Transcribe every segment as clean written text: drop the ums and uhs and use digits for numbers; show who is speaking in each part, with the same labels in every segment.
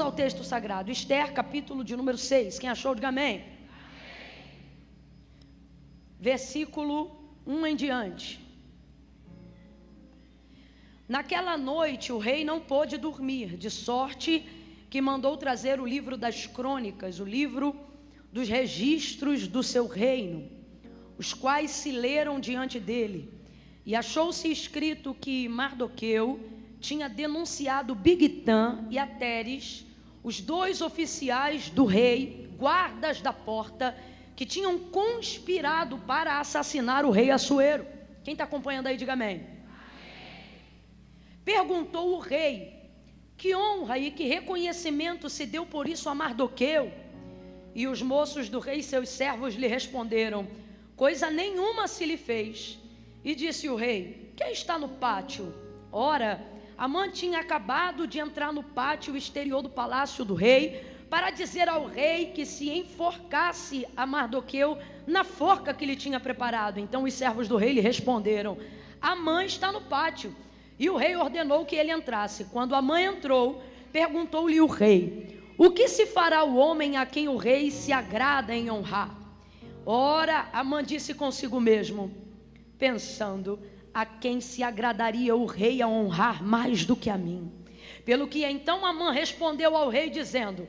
Speaker 1: Ao texto sagrado, Esther, capítulo de número 6, quem achou, diga amém. Versículo 1 em diante. Naquela noite o rei não pôde dormir, de sorte que mandou trazer o livro das crônicas, o livro dos registros do seu reino, os quais se leram diante dele, e achou-se escrito que Mardoqueu tinha denunciado Bigtã e Ateres, os dois oficiais do rei, guardas da porta, que tinham conspirado para assassinar o rei Assuero. Quem está acompanhando aí, diga amém. Perguntou o rei, que honra e que reconhecimento se deu por isso a Mardoqueu? E os moços do rei, seus servos, lhe responderam, coisa nenhuma se lhe fez. E disse o rei, quem está no pátio? Ora, Amã tinha acabado de entrar no pátio exterior do palácio do rei para dizer ao rei que se enforcasse a Mardoqueu na forca que lhe tinha preparado. Então os servos do rei lhe responderam, Amã está no pátio. E o rei ordenou que ele entrasse. Quando Amã entrou, perguntou-lhe o rei, o que se fará o homem a quem o rei se agrada em honrar? Ora, Amã disse consigo mesmo, pensando, a quem se agradaria o rei a honrar mais do que a mim? Pelo que então Amã respondeu ao rei dizendo,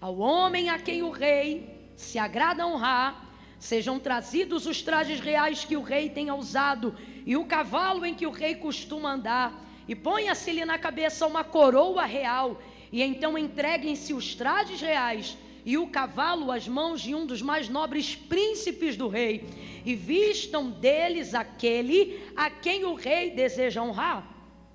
Speaker 1: ao homem a quem o rei se agrada honrar, sejam trazidos os trajes reais que o rei tenha usado e o cavalo em que o rei costuma andar, e ponha-se-lhe na cabeça uma coroa real, e então entreguem-se os trajes reais e o cavalo às mãos de um dos mais nobres príncipes do rei, e vistam deles aquele a quem o rei deseja honrar.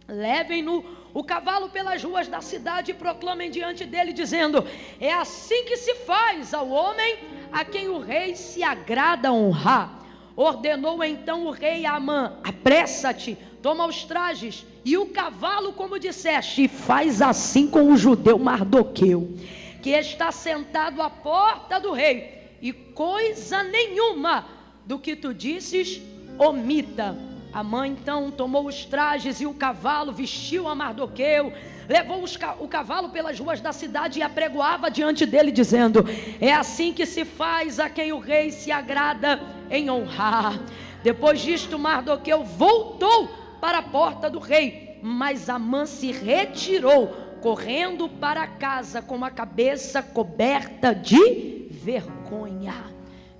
Speaker 1: Levem-no o cavalo pelas ruas da cidade e proclamem diante dele, dizendo, é assim que se faz ao homem a quem o rei se agrada honrar. Ordenou então o rei a Amã, apressa-te, toma os trajes e o cavalo como disseste, e faz assim com o judeu Mardoqueu, que está sentado à porta do rei, e coisa nenhuma do que tu disses omita. Amã então tomou os trajes e o cavalo, vestiu a Mardoqueu, levou o cavalo pelas ruas da cidade e apregoava diante dele, dizendo, é assim que se faz a quem o rei se agrada em honrar. Depois disto Mardoqueu voltou para a porta do rei, mas Amã se retirou, correndo para casa com a cabeça coberta de vergonha.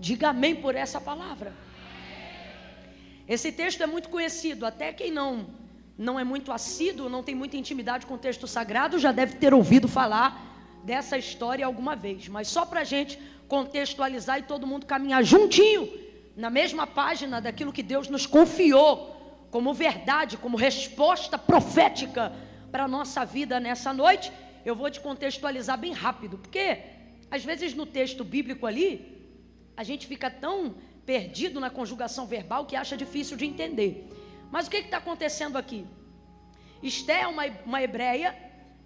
Speaker 1: Diga amém por essa palavra. Esse texto é muito conhecido, até quem não é muito assíduo, não tem muita intimidade com o texto sagrado, já deve ter ouvido falar dessa história alguma vez. Mas só para a gente contextualizar e todo mundo caminhar juntinho, na mesma página daquilo que Deus nos confiou como verdade, como resposta profética para a nossa vida nessa noite, eu vou te contextualizar bem rápido, porque às vezes no texto bíblico ali, a gente fica tão perdido na conjugação verbal que acha difícil de entender. Mas o que está acontecendo aqui? Esther é uma hebreia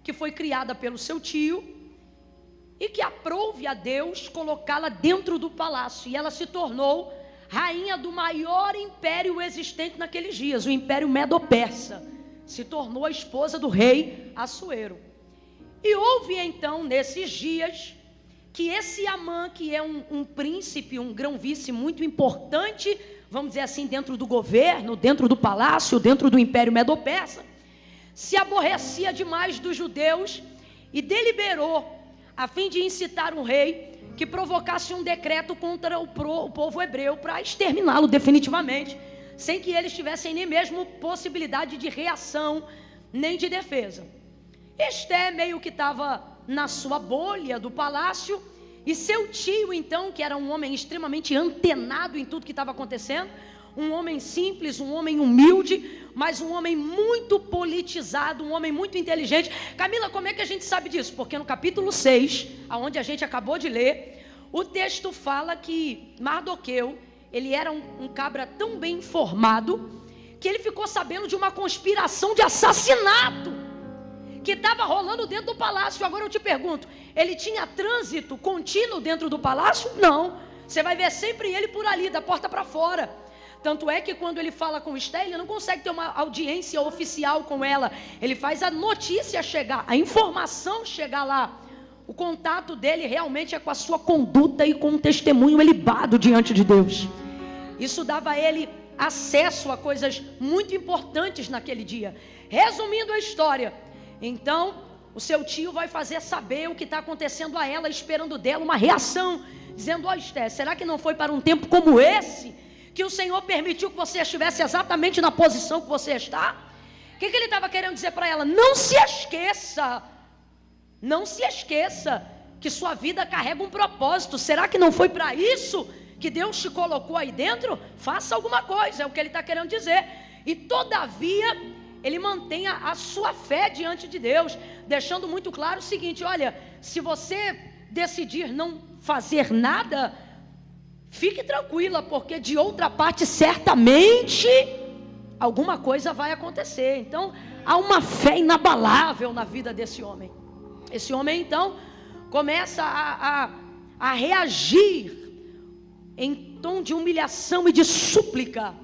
Speaker 1: que foi criada pelo seu tio e que aprouve a Deus colocá-la dentro do palácio, e ela se tornou rainha do maior império existente naqueles dias, o Império Medo-Persa. Se tornou a esposa do rei Assuero. E houve então nesses dias que esse Amã, que é um príncipe, um grão-vice muito importante, vamos dizer assim, dentro do governo, dentro do palácio, dentro do Império Medo-Persa, se aborrecia demais dos judeus e deliberou, a fim de incitar um rei, que provocasse um decreto contra o povo hebreu para exterminá-lo definitivamente, sem que eles tivessem nem mesmo possibilidade de reação, nem de defesa. Esther meio que estava na sua bolha do palácio, e seu tio então, que era um homem extremamente antenado em tudo que estava acontecendo, um homem simples, um homem humilde, mas um homem muito politizado, um homem muito inteligente. Camila, como é que a gente sabe disso? Porque no capítulo 6, onde a gente acabou de ler, o texto fala que Mardoqueu, ele era um cabra tão bem informado, que ele ficou sabendo de uma conspiração de assassinato que estava rolando dentro do palácio. Agora eu te pergunto, ele tinha trânsito contínuo dentro do palácio? Não, você vai ver sempre ele por ali, da porta para fora. Tanto é que quando ele fala com Esté, ele não consegue ter uma audiência oficial com ela. Ele faz a notícia chegar, a informação chegar lá. O contato dele realmente é com a sua conduta e com um testemunho ilibado diante de Deus. Isso dava a ele acesso a coisas muito importantes naquele dia. Resumindo a história, então o seu tio vai fazer saber o que está acontecendo a ela, esperando dela uma reação, dizendo: ó, Esté, será que não foi para um tempo como esse que o Senhor permitiu que você estivesse exatamente na posição que você está? O que ele estava querendo dizer para ela? Não se esqueça que sua vida carrega um propósito. Será que não foi para isso que Deus te colocou aí dentro? Faça alguma coisa, é o que ele está querendo dizer. E todavia ele mantém a sua fé diante de Deus, deixando muito claro o seguinte: olha, se você decidir não fazer nada, fique tranquila, porque de outra parte certamente alguma coisa vai acontecer. Então há uma fé inabalável na vida desse homem. Esse homem então começa a reagir em tom de humilhação e de súplica.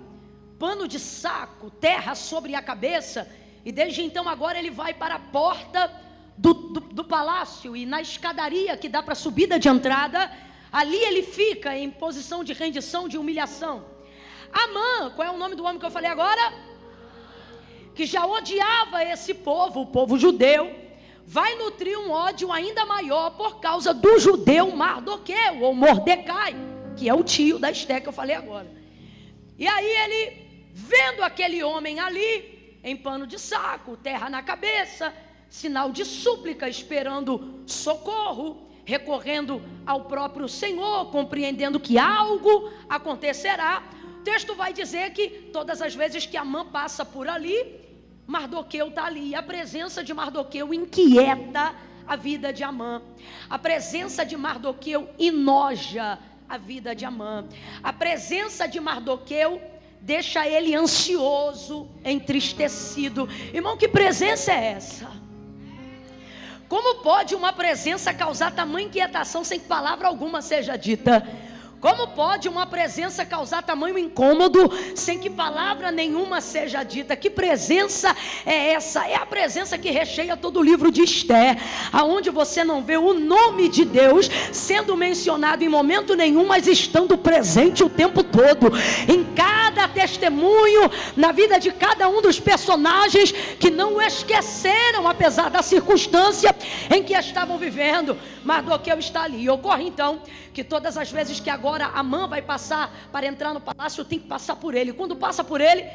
Speaker 1: Pano de saco, terra sobre a cabeça. E desde então agora ele vai para a porta do palácio, e na escadaria que dá para a subida de entrada, ali ele fica em posição de rendição, de humilhação. Amã, qual é o nome do homem que eu falei agora? Que já odiava esse povo, o povo judeu, vai nutrir um ódio ainda maior por causa do judeu Mardoqueu, ou Mordecai, que é o tio da Esté que eu falei agora. E aí ele, vendo aquele homem ali, em pano de saco, terra na cabeça, sinal de súplica, esperando socorro, recorrendo ao próprio Senhor, compreendendo que algo acontecerá, o texto vai dizer que todas as vezes que Amã passa por ali, Mardoqueu está ali. E a presença de Mardoqueu inquieta a vida de Amã. A presença de Mardoqueu enoja a vida de Amã. A presença de Mardoqueu deixa ele ansioso, entristecido. Irmão, que presença é essa? Como pode uma presença causar tamanha inquietação sem que palavra alguma seja dita? Como pode uma presença causar tamanho incômodo sem que palavra nenhuma seja dita? Que presença é essa? É a presença que recheia todo o livro de Esté, aonde você não vê o nome de Deus sendo mencionado em momento nenhum, mas estando presente o tempo todo, em cada testemunho, na vida de cada um dos personagens que não o esqueceram, apesar da circunstância em que estavam vivendo. Mardoqueu está ali. E ocorre então que todas as vezes que agora Amã vai passar para entrar no palácio, tem que passar por ele. Quando passa por ele,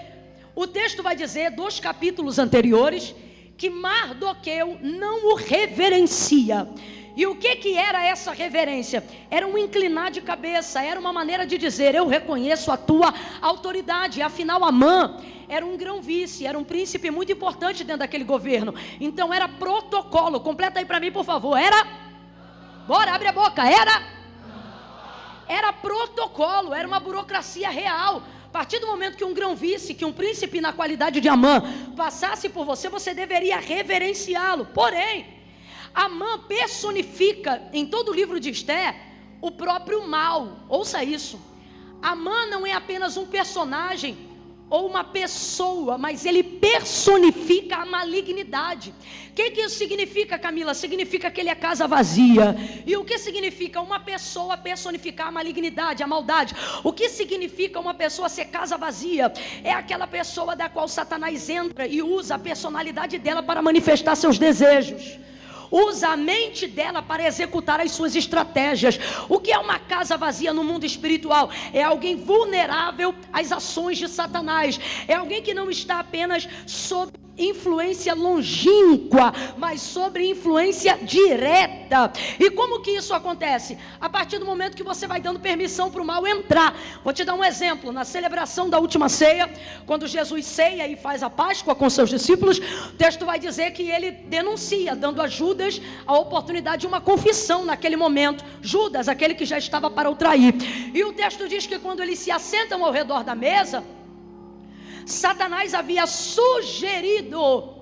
Speaker 1: o texto vai dizer, 2 capítulos anteriores, que Mardoqueu não o reverencia. E o que era essa reverência? Era um inclinar de cabeça, era uma maneira de dizer: eu reconheço a tua autoridade. Afinal, Amã era um grão-vice, era um príncipe muito importante dentro daquele governo. Então era protocolo. Completa aí para mim, por favor. Bora, abre a boca. Era protocolo, era uma burocracia real. A partir do momento que um grão-vice, que um príncipe na qualidade de Amã passasse por você, você deveria reverenciá-lo. Porém, Amã personifica em todo o livro de Esté o próprio mal. Ouça isso. Amã não é apenas um personagem ou uma pessoa, mas ele personifica a malignidade. O que isso significa, Camila? Significa que ele é casa vazia. E o que significa uma pessoa personificar a malignidade, a maldade? O que significa uma pessoa ser casa vazia? É aquela pessoa da qual Satanás entra e usa a personalidade dela para manifestar seus desejos. Usa a mente dela para executar as suas estratégias. O que é uma casa vazia no mundo espiritual? É alguém vulnerável às ações de Satanás. É alguém que não está apenas sob influência longínqua, mas sobre influência direta. E como que isso acontece? A partir do momento que você vai dando permissão para o mal entrar. Vou te dar um exemplo. Na celebração da última ceia, quando Jesus ceia e faz a Páscoa com seus discípulos, o texto vai dizer que ele denuncia, dando a Judas a oportunidade de uma confissão naquele momento. Judas, aquele que já estava para o trair. E o texto diz que quando eles se assentam ao redor da mesa, Satanás havia sugerido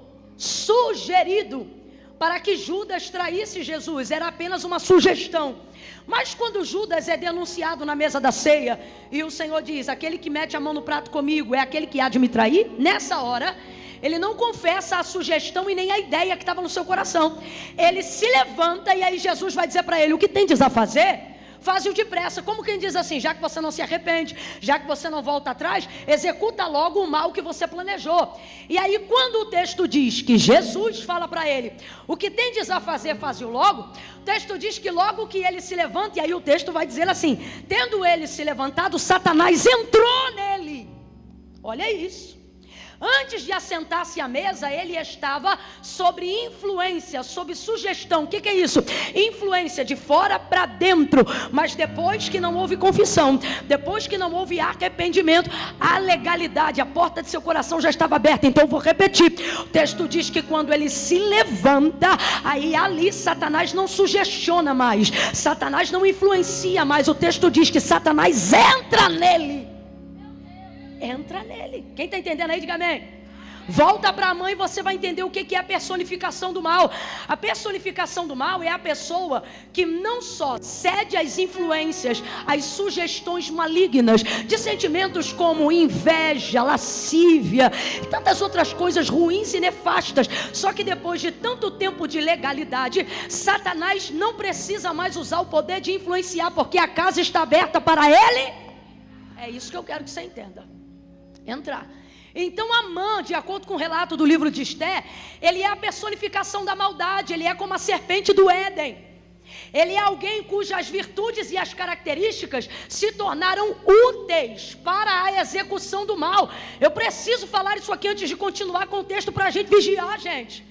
Speaker 1: para que Judas traísse Jesus. Era apenas uma sugestão. Mas quando Judas é denunciado na mesa da ceia, e o Senhor diz: aquele que mete a mão no prato comigo é aquele que há de me trair, nessa hora ele não confessa a sugestão e nem a ideia que estava no seu coração. Ele se levanta e aí Jesus vai dizer para ele: o que tendes a fazer, faz-o depressa. Como quem diz assim: já que você não se arrepende, já que você não volta atrás, executa logo o mal que você planejou. E aí quando o texto diz que Jesus fala para ele: o que tendes a fazer, faz-o logo, o texto diz que logo que ele se levanta, e aí o texto vai dizer assim: tendo ele se levantado, Satanás entrou nele. Olha isso. Antes de assentar-se à mesa, ele estava sob influência, sob sugestão. O que é isso? Influência de fora para dentro. Mas depois que não houve confissão, depois que não houve arrependimento, a legalidade, a porta de seu coração já estava aberta. Então vou repetir. O texto diz que quando ele se levanta, aí ali Satanás não sugestiona mais, Satanás não influencia mais. O texto diz que Satanás entra nele. Entra nele. Quem está entendendo aí, diga amém. Volta para a mãe e você vai entender o que é a personificação do mal. A personificação do mal é a pessoa que não só cede às influências, às sugestões malignas, de sentimentos como inveja, lascívia, e tantas outras coisas ruins e nefastas. Só que depois de tanto tempo de legalidade, Satanás não precisa mais usar o poder de influenciar, porque a casa está aberta para ele. É isso que eu quero que você entenda. Entrar. Então Amã, de acordo com o relato do livro de Esté, ele é a personificação da maldade. Ele é como a serpente do Éden. Ele é alguém cujas virtudes e as características se tornaram úteis para a execução do mal. Eu preciso falar isso aqui antes de continuar com o texto, para a gente vigiar, gente.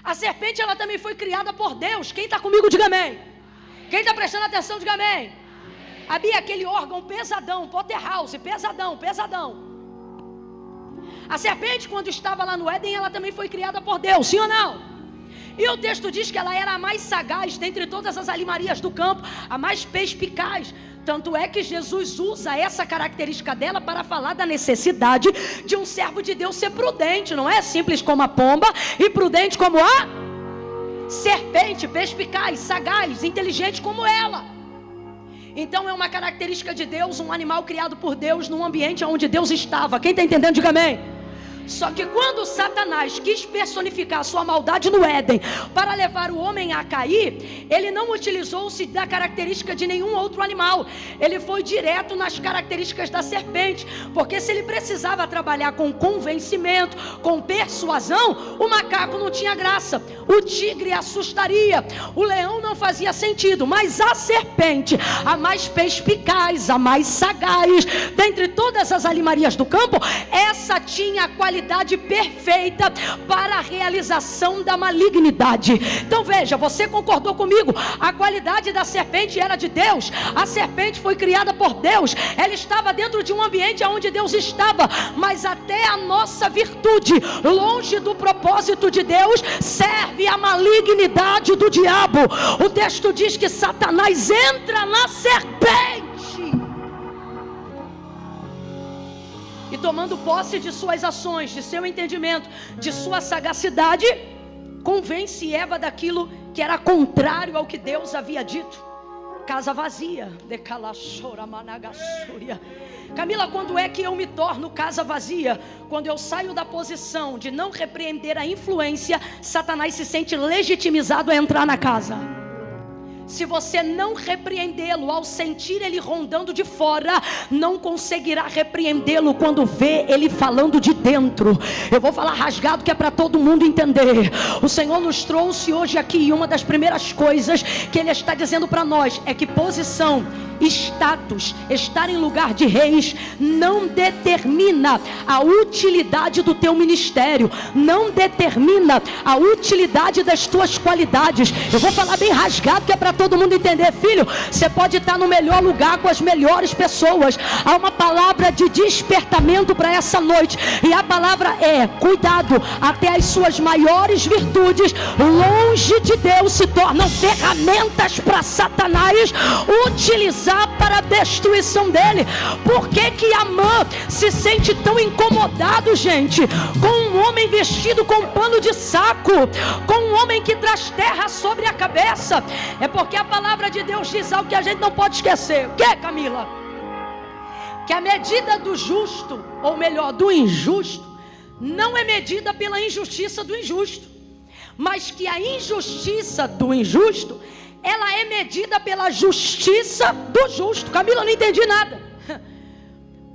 Speaker 1: A serpente, ela também foi criada por Deus. Quem está comigo, diga amém. Quem está prestando atenção, diga amém. Havia aquele órgão pesadão, Potterhouse, pesadão. A serpente, quando estava lá no Éden, ela também foi criada por Deus, sim ou não? E o texto diz que ela era a mais sagaz dentre todas as animarias do campo, a mais perspicaz. Tanto é que Jesus usa essa característica dela para falar da necessidade de um servo de Deus ser prudente. Não é simples como a pomba e prudente como a serpente, perspicaz, sagaz, inteligente como ela. Então é uma característica de Deus, um animal criado por Deus num ambiente onde Deus estava. Quem está entendendo, diga amém. Só que quando Satanás quis personificar a sua maldade no Éden para levar o homem a cair, ele não utilizou-se da característica de nenhum outro animal. Ele foi direto nas características da serpente, porque se ele precisava trabalhar com convencimento, com persuasão, o macaco não tinha graça, o tigre assustaria, o leão não fazia sentido, mas a serpente, a mais perspicaz, a mais sagaz, dentre todas as animarias do campo, essa tinha a qualidade perfeita para a realização da malignidade. Então veja, você concordou comigo, a qualidade da serpente era de Deus, a serpente foi criada por Deus, ela estava dentro de um ambiente onde Deus estava, mas até a nossa virtude, longe do propósito de Deus, serve a malignidade do diabo. O texto diz que Satanás entra na serpente e, tomando posse de suas ações, de seu entendimento, de sua sagacidade, convence Eva daquilo que era contrário ao que Deus havia dito. Casa vazia. Camila, quando é que eu me torno casa vazia? Quando eu saio da posição de não repreender a influência, Satanás se sente legitimizado a entrar na casa. Se você não repreendê-lo ao sentir ele rondando de fora, não conseguirá repreendê-lo quando vê ele falando de dentro. Eu vou falar rasgado que é para todo mundo entender. O Senhor nos trouxe hoje aqui, e uma das primeiras coisas que Ele está dizendo para nós é que posição, status, estar em lugar de reis não determina a utilidade do teu ministério, não determina a utilidade das tuas qualidades. Eu vou falar bem rasgado que é para todo mundo entender. Filho, você pode estar no melhor lugar com as melhores pessoas. Há uma palavra de despertamento para essa noite, e a palavra é: cuidado, até as suas maiores virtudes longe de Deus se tornam ferramentas para Satanás utilizar para a destruição dele. Por que que Amã se sente tão incomodado, gente, com um homem vestido com pano de saco, com um homem que traz terra sobre a cabeça? É porque a palavra de Deus diz algo que a gente não pode esquecer. O que, Camila? Que a medida do justo, ou melhor, do injusto, não é medida pela injustiça do injusto, mas que a injustiça do injusto, ela é medida pela justiça do justo. Camila, eu não entendi nada.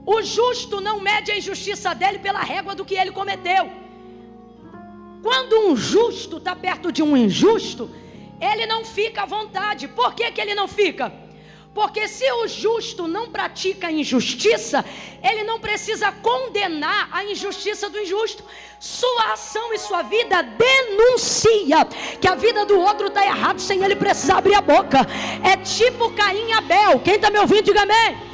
Speaker 1: O justo não mede a injustiça dele pela régua do que ele cometeu. Quando um justo está perto de um injusto, ele não fica à vontade. Por que que ele não fica? Porque se o justo não pratica a injustiça, ele não precisa condenar a injustiça do injusto. Sua ação e sua vida denuncia que a vida do outro está errada sem ele precisar abrir a boca. É tipo Caim e Abel. Quem está me ouvindo, diga amém.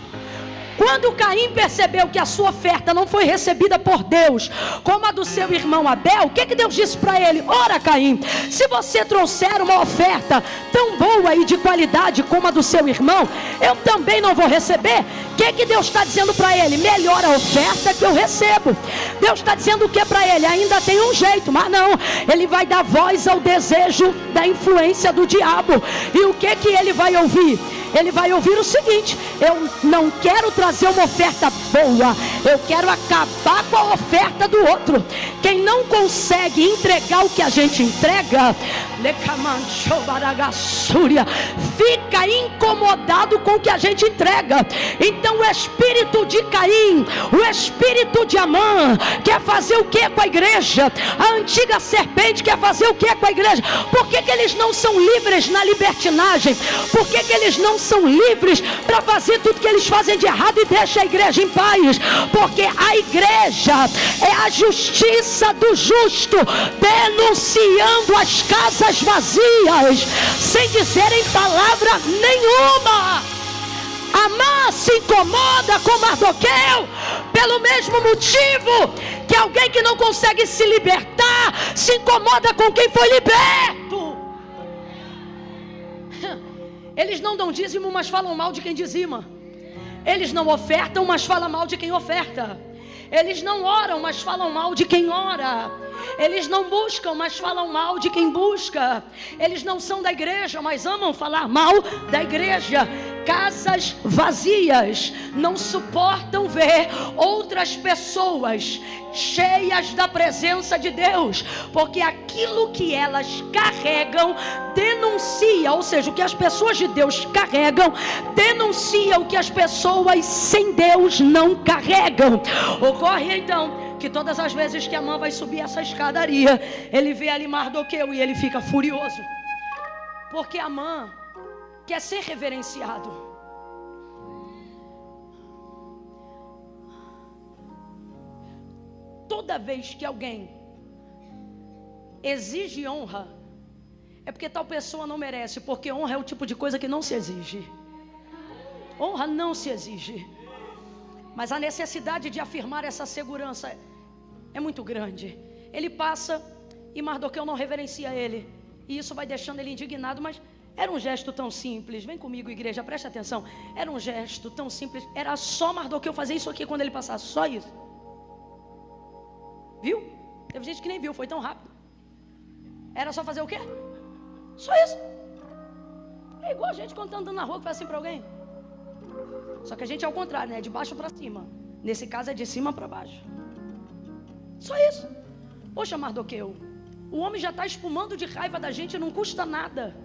Speaker 1: Quando Caim percebeu que a sua oferta não foi recebida por Deus como a do seu irmão Abel, o que que Deus disse para ele? Ora, Caim, se você trouxer uma oferta tão boa e de qualidade como a do seu irmão, eu também não vou receber. O que que Deus está dizendo para ele? Melhor a oferta que eu recebo. Deus está dizendo o que para ele? Ainda tem um jeito, mas não, ele vai dar voz ao desejo da influência do diabo. E o que que ele vai ouvir? Ele vai ouvir o seguinte: eu não quero trazer uma oferta boa, eu quero acabar com a oferta do outro. Quem não consegue entregar o que a gente entrega, fica incomodado com o que a gente entrega. Então o espírito de Caim, o espírito de Amã, quer fazer o que com a igreja? A antiga serpente quer fazer o que com a igreja? Por que que eles não são livres na libertinagem? Por que que eles não são livres para fazer tudo que eles fazem de errado e deixa a igreja em paz? Porque a igreja é a justiça do justo denunciando as casas vazias sem dizerem palavra nenhuma. Amã se incomoda com Mardoqueu pelo mesmo motivo que alguém que não consegue se libertar se incomoda com quem foi liberto. Eles não dão dízimo, mas falam mal de quem dizima. Eles não ofertam, mas falam mal de quem oferta. Eles não oram, mas falam mal de quem ora. Eles não buscam, mas falam mal de quem busca. Eles não são da igreja, mas amam falar mal da igreja. Casas vazias não suportam ver outras pessoas cheias da presença de Deus, porque aquilo que elas carregam denuncia, ou seja, o que as pessoas de Deus carregam denuncia o que as pessoas sem Deus não carregam. Ocorre então que todas as vezes que Amã vai subir essa escadaria, ele vê ali Mardoqueu e ele fica furioso, porque Amã quer ser reverenciado. Toda vez que alguém exige honra, é porque tal pessoa não merece, porque honra é o tipo de coisa que não se exige. Honra não se exige, mas a necessidade de afirmar essa segurança é muito grande. Ele passa e Mardoqueu não reverencia ele, e isso vai deixando ele indignado. Mas era um gesto tão simples. Vem comigo, igreja, preste atenção. Era um gesto tão simples. Era só Mardoqueu fazer isso aqui quando ele passasse. Só isso. Viu? Teve gente que nem viu, foi tão rápido. Era só fazer o quê? Só isso. É igual a gente quando está andando na rua que faz assim para alguém. Só que a gente é ao contrário, né? De baixo para cima. Nesse caso é de cima para baixo. Só isso. Poxa, Mardoqueu, o homem já está espumando de raiva da gente, não custa nada.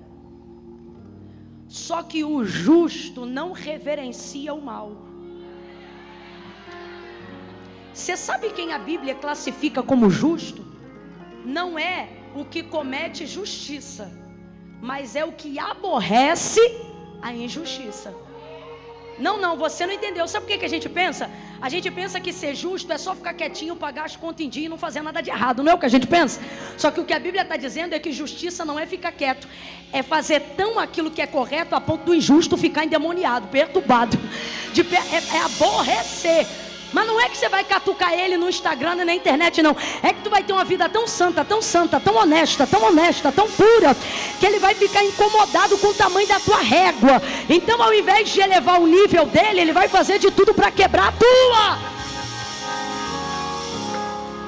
Speaker 1: Só que o justo não reverencia o mal. Você sabe quem a Bíblia classifica como justo? Não é o que comete justiça, mas é o que aborrece a injustiça. Não, você não entendeu. Sabe por que a gente pensa? A gente pensa que ser justo é só ficar quietinho, pagar as contas em dia e não fazer nada de errado. Não é o que a gente pensa? Só que o que a Bíblia está dizendo é que justiça não é ficar quieto, é fazer tão aquilo que é correto a ponto do injusto ficar endemoniado, perturbado, é aborrecer. Mas não é que você vai catucar ele no Instagram e na internet, não. É que tu vai ter uma vida tão santa, tão honesta, tão pura, que ele vai ficar incomodado com o tamanho da tua régua. Então, ao invés de elevar o nível dele, ele vai fazer de tudo para quebrar a tua.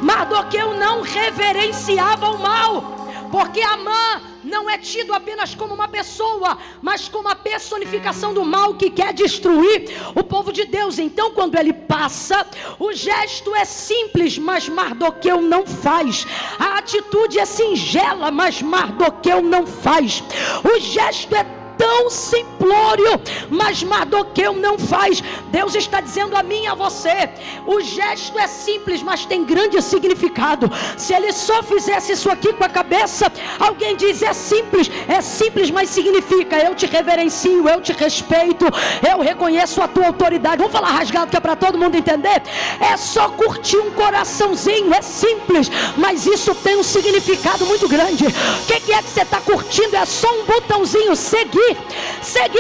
Speaker 1: Mardoqueu não reverenciava o mal, porque Amã não é tido apenas como uma pessoa, mas como a personificação do mal que quer destruir o povo de Deus. Então, quando ele passa, o gesto é simples, mas Mardoqueu não faz. A atitude é singela, mas Mardoqueu não faz. O gesto é tão simplório, mas Mardoqueu não faz. Deus está dizendo a mim e a você: o gesto é simples, mas tem grande significado. Se ele só fizesse isso aqui com a cabeça, alguém diz: é simples, mas significa: eu te reverencio, eu te respeito, eu reconheço a tua autoridade. Vamos falar rasgado que é para todo mundo entender? É só curtir um coraçãozinho, é simples, mas isso tem um significado muito grande. O que é que você está curtindo? É só um botãozinho, seguir,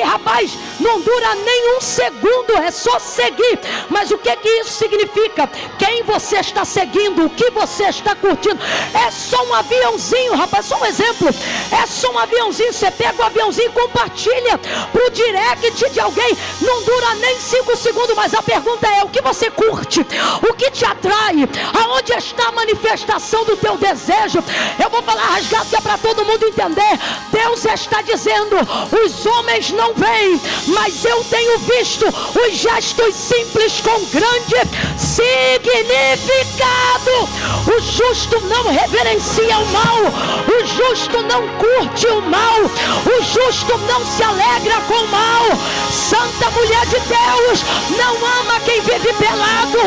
Speaker 1: rapaz, não dura nem um segundo, é só seguir. Mas o que isso significa? Quem você está seguindo, o que você está curtindo? É só um aviãozinho, rapaz, só um exemplo. É só um aviãozinho, você pega o aviãozinho e compartilha pro direct de alguém, não dura nem 5 segundos, mas a pergunta é: o que você curte? O que te atrai? Aonde está a manifestação do teu desejo? Eu vou falar rasgado que é para todo mundo entender. Deus está dizendo: os homens não veem, mas eu tenho visto os gestos simples com grande significado. O justo não reverencia o mal, o justo não curte o mal, o justo não se alegra com o mal. Santa mulher de Deus não ama quem vive pelado,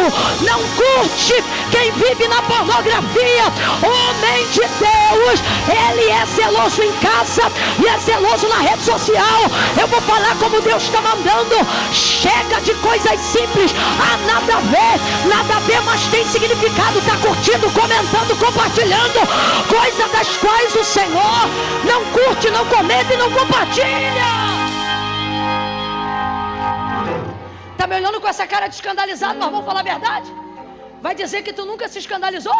Speaker 1: não curte quem vive na pornografia. Homem de Deus, ele é zeloso em casa e é zeloso na rede social. Eu vou falar como Deus está mandando. Chega de coisas simples, nada a ver, mas tem significado. Está curtindo, comentando, compartilhando coisas das quais o Senhor não curte, não comenta e não compartilha. Está me olhando com essa cara de escandalizado, mas vamos falar a verdade? Vai dizer que tu nunca se escandalizou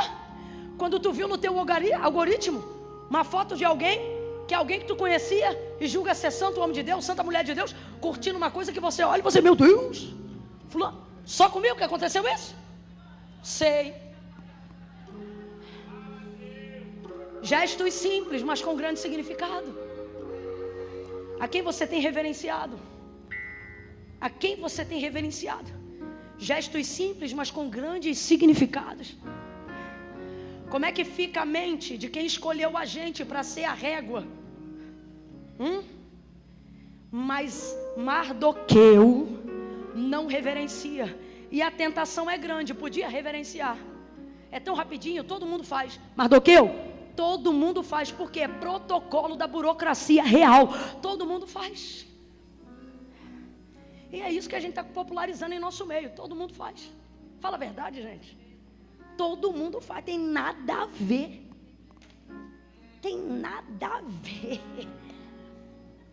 Speaker 1: quando tu viu no teu algoritmo uma foto de alguém que tu conhecia e julga ser santo, homem de Deus, santa mulher de Deus, curtindo uma coisa que você olha e você: meu Deus, fulano, só comigo que aconteceu isso? Sei. Gestos simples, mas com grande significado. A quem você tem reverenciado? A quem você tem reverenciado? Gestos simples, mas com grandes significados. Como é que fica a mente de quem escolheu a gente para ser a régua? Mas Mardoqueu não reverencia. E a tentação é grande, podia reverenciar. É tão rapidinho, todo mundo faz. Mardoqueu, todo mundo faz, porque é protocolo da burocracia real. Todo mundo faz. E é isso que a gente está popularizando em nosso meio. Todo mundo faz. Fala a verdade, gente. Todo mundo faz. Tem nada a ver. Tem nada a ver.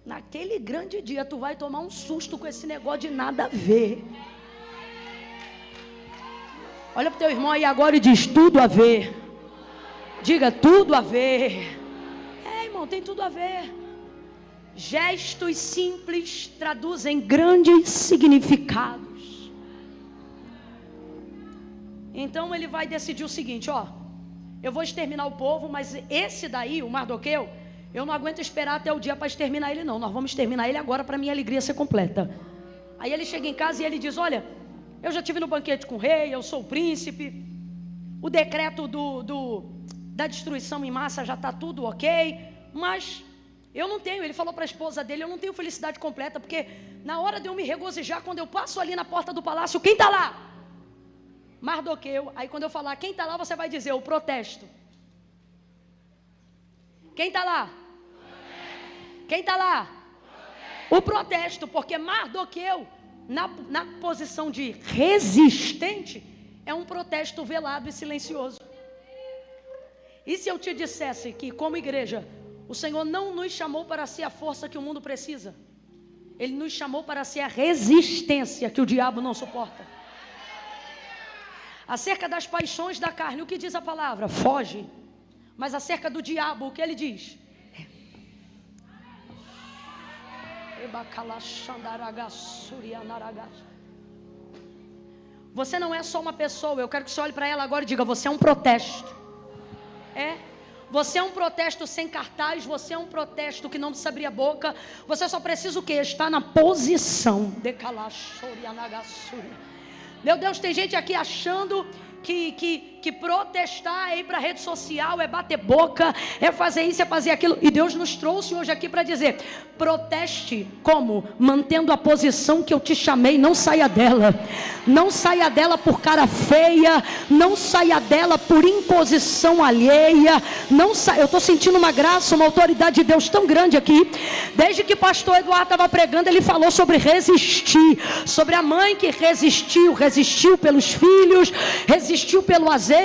Speaker 1: Naquele grande dia tu vai tomar um susto com esse negócio de nada a ver. Olha para o teu irmão aí agora e diz: tudo a ver. Diga: tudo a ver. Irmão, tem tudo a ver. Gestos simples traduzem grandes significados. Então ele vai decidir o seguinte: eu vou exterminar o povo, mas esse daí, o Mardoqueu, eu não aguento esperar até o dia para exterminar ele não. Nós vamos exterminar ele agora para minha alegria ser completa. Aí ele chega em casa e ele diz: olha, eu já estive no banquete com o rei, eu sou o príncipe, o decreto da destruição em massa já está tudo ok, mas eu não tenho. Ele falou para a esposa dele: eu não tenho felicidade completa, porque na hora de eu me regozijar, quando eu passo ali na porta do palácio, quem está lá? Mardoqueu. Aí quando eu falar quem está lá, você vai dizer: o protesto. Quem está lá? Quem está lá? O protesto, porque Mardoqueu na posição de resistente, é um protesto velado e silencioso. E se eu te dissesse que, como igreja, o Senhor não nos chamou para ser a força que o mundo precisa, Ele nos chamou para ser a resistência que o diabo não suporta. Acerca das paixões da carne, o que diz a palavra? Foge. Mas acerca do diabo, o que ele diz? Você não é só uma pessoa. Eu quero que você olhe para ela agora e diga: você é um protesto. Você é um protesto sem cartaz. Você é um protesto que não precisa abrir a boca. Você só precisa o quê? Estar na posição. Meu Deus, tem gente aqui achando que protestar é ir para a rede social, é bater boca, é fazer isso, é fazer aquilo. E Deus nos trouxe hoje aqui para dizer: proteste como? Mantendo a posição que eu te chamei. Não saia dela. Não saia dela por cara feia. Não saia dela por imposição alheia. Eu estou sentindo uma graça, uma autoridade de Deus tão grande aqui. Desde que o pastor Eduardo estava pregando, ele falou sobre resistir. Sobre a mãe que resistiu pelos filhos, resistiu pelo azeite.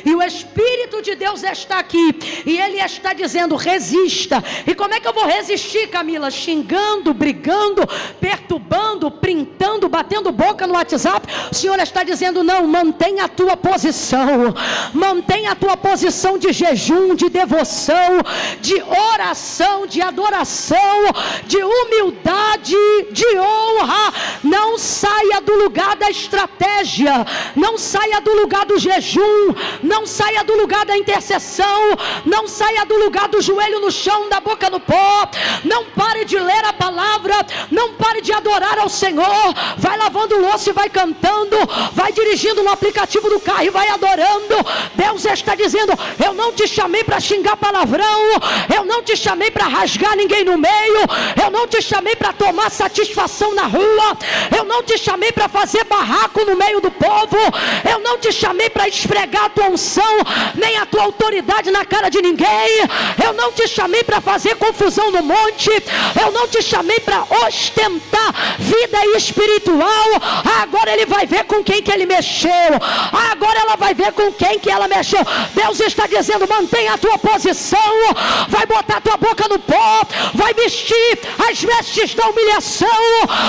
Speaker 1: E o Espírito de Deus está aqui. E Ele está dizendo: resista. E como é que eu vou resistir, Camila? Xingando, brigando, perturbando, printando, batendo boca no WhatsApp? O Senhor está dizendo: não, mantenha a tua posição. Mantenha a tua posição de jejum, de devoção, de oração, de adoração, de humildade, de honra. Não saia do lugar da estratégia. Não saia do lugar do jejum. Não saia do lugar da intercessão. Não saia do lugar do joelho no chão, da boca no pó. Não pare de ler a palavra. Não pare de adorar ao Senhor. Vai lavando louça e vai cantando. Vai dirigindo no aplicativo do carro e vai adorando. Deus está dizendo: eu não te chamei para xingar palavrão. Eu não te chamei para rasgar ninguém no meio. Eu não te chamei para tomar satisfação na rua. Eu não te chamei para fazer barraco no meio do povo. Eu não te chamei para esfregar a tua unção, nem a tua autoridade na cara de ninguém. Eu não te chamei para fazer confusão no monte. Eu não te chamei para ostentar vida espiritual. Agora ele vai ver com quem que ele mexeu. Agora ela vai ver com quem que ela mexeu. Deus está dizendo: mantenha a tua posição. Vai botar a tua boca no pó. Vai vestir as vestes da humilhação.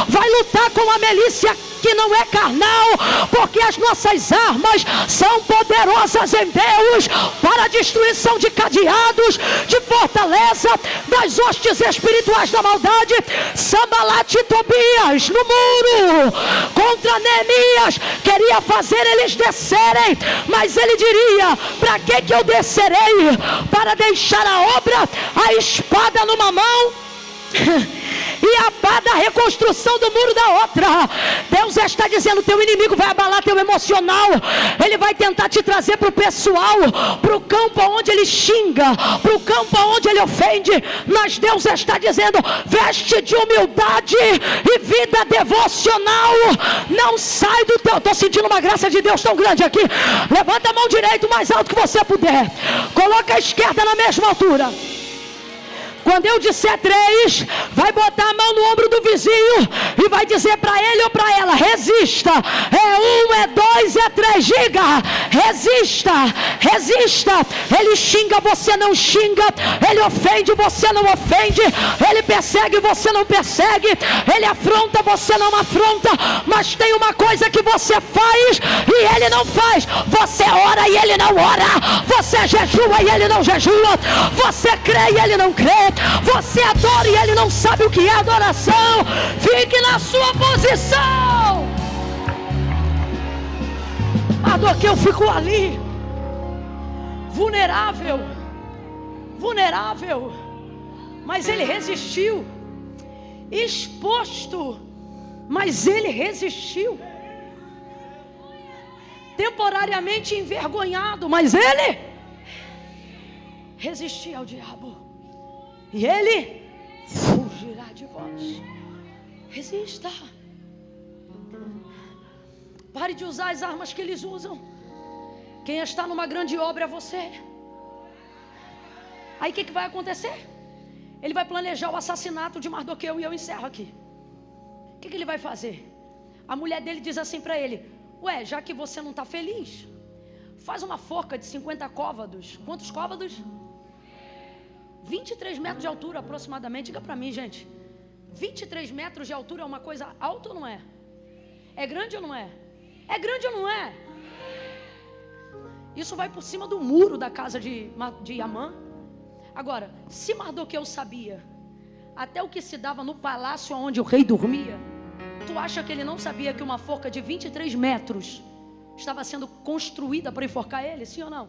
Speaker 1: Vai lutar com a milícia que não é carnal, porque as nossas armas são poderosas em Deus para a destruição de cadeados, de fortaleza, das hostes espirituais da maldade. Sambalat e Tobias no muro contra Neemias queria fazer eles descerem, mas ele diria: para que eu descerei? Para deixar a obra, a espada numa mão e a pá da reconstrução do muro da outra. Deus está dizendo: teu inimigo vai abalar teu emocional. Ele vai tentar te trazer para o pessoal, para o campo onde ele xinga, para o campo onde ele ofende. Mas Deus está dizendo: veste de humildade e vida devocional. Não sai do teu... Estou sentindo uma graça de Deus tão grande aqui. Levanta a mão direita o mais alto que você puder. Coloca a esquerda na mesma altura. Quando eu disser 3, vai botar a mão no ombro do vizinho e vai dizer para ele ou para ela: resista. É 1, é 2, é 3. Diga: resista, resista. Ele xinga, você não xinga. Ele ofende, você não ofende. Ele persegue, você não persegue. Ele afronta, você não afronta. Mas tem uma coisa que você faz e ele não faz: você ora e ele não ora. Você jejua e ele não jejua. Você crê e ele não crê. Você adora e ele não sabe o que é adoração. Fique na sua posição. Mardoqueu ficou ali, vulnerável, mas ele resistiu. Exposto, mas ele resistiu. Temporariamente envergonhado, mas ele resistia ao diabo. E ele fugirá de vós. Resista. Pare de usar as armas que eles usam. Quem está numa grande obra é você. Aí o que vai acontecer? Ele vai planejar o assassinato de Mardoqueu. E eu encerro aqui. O que ele vai fazer? A mulher dele diz assim para ele: ué, já que você não está feliz, faz uma forca de 50 côvados. Quantos côvados? 23 metros de altura aproximadamente. Diga para mim, gente, 23 metros de altura é uma coisa alta ou não é? É grande ou não é? É grande ou não é? Isso vai por cima do muro da casa de Amã. Agora, se Mardoqueu sabia até o que se dava no palácio onde o rei dormia, tu acha que ele não sabia que uma forca de 23 metros estava sendo construída para enforcar ele? Sim ou não?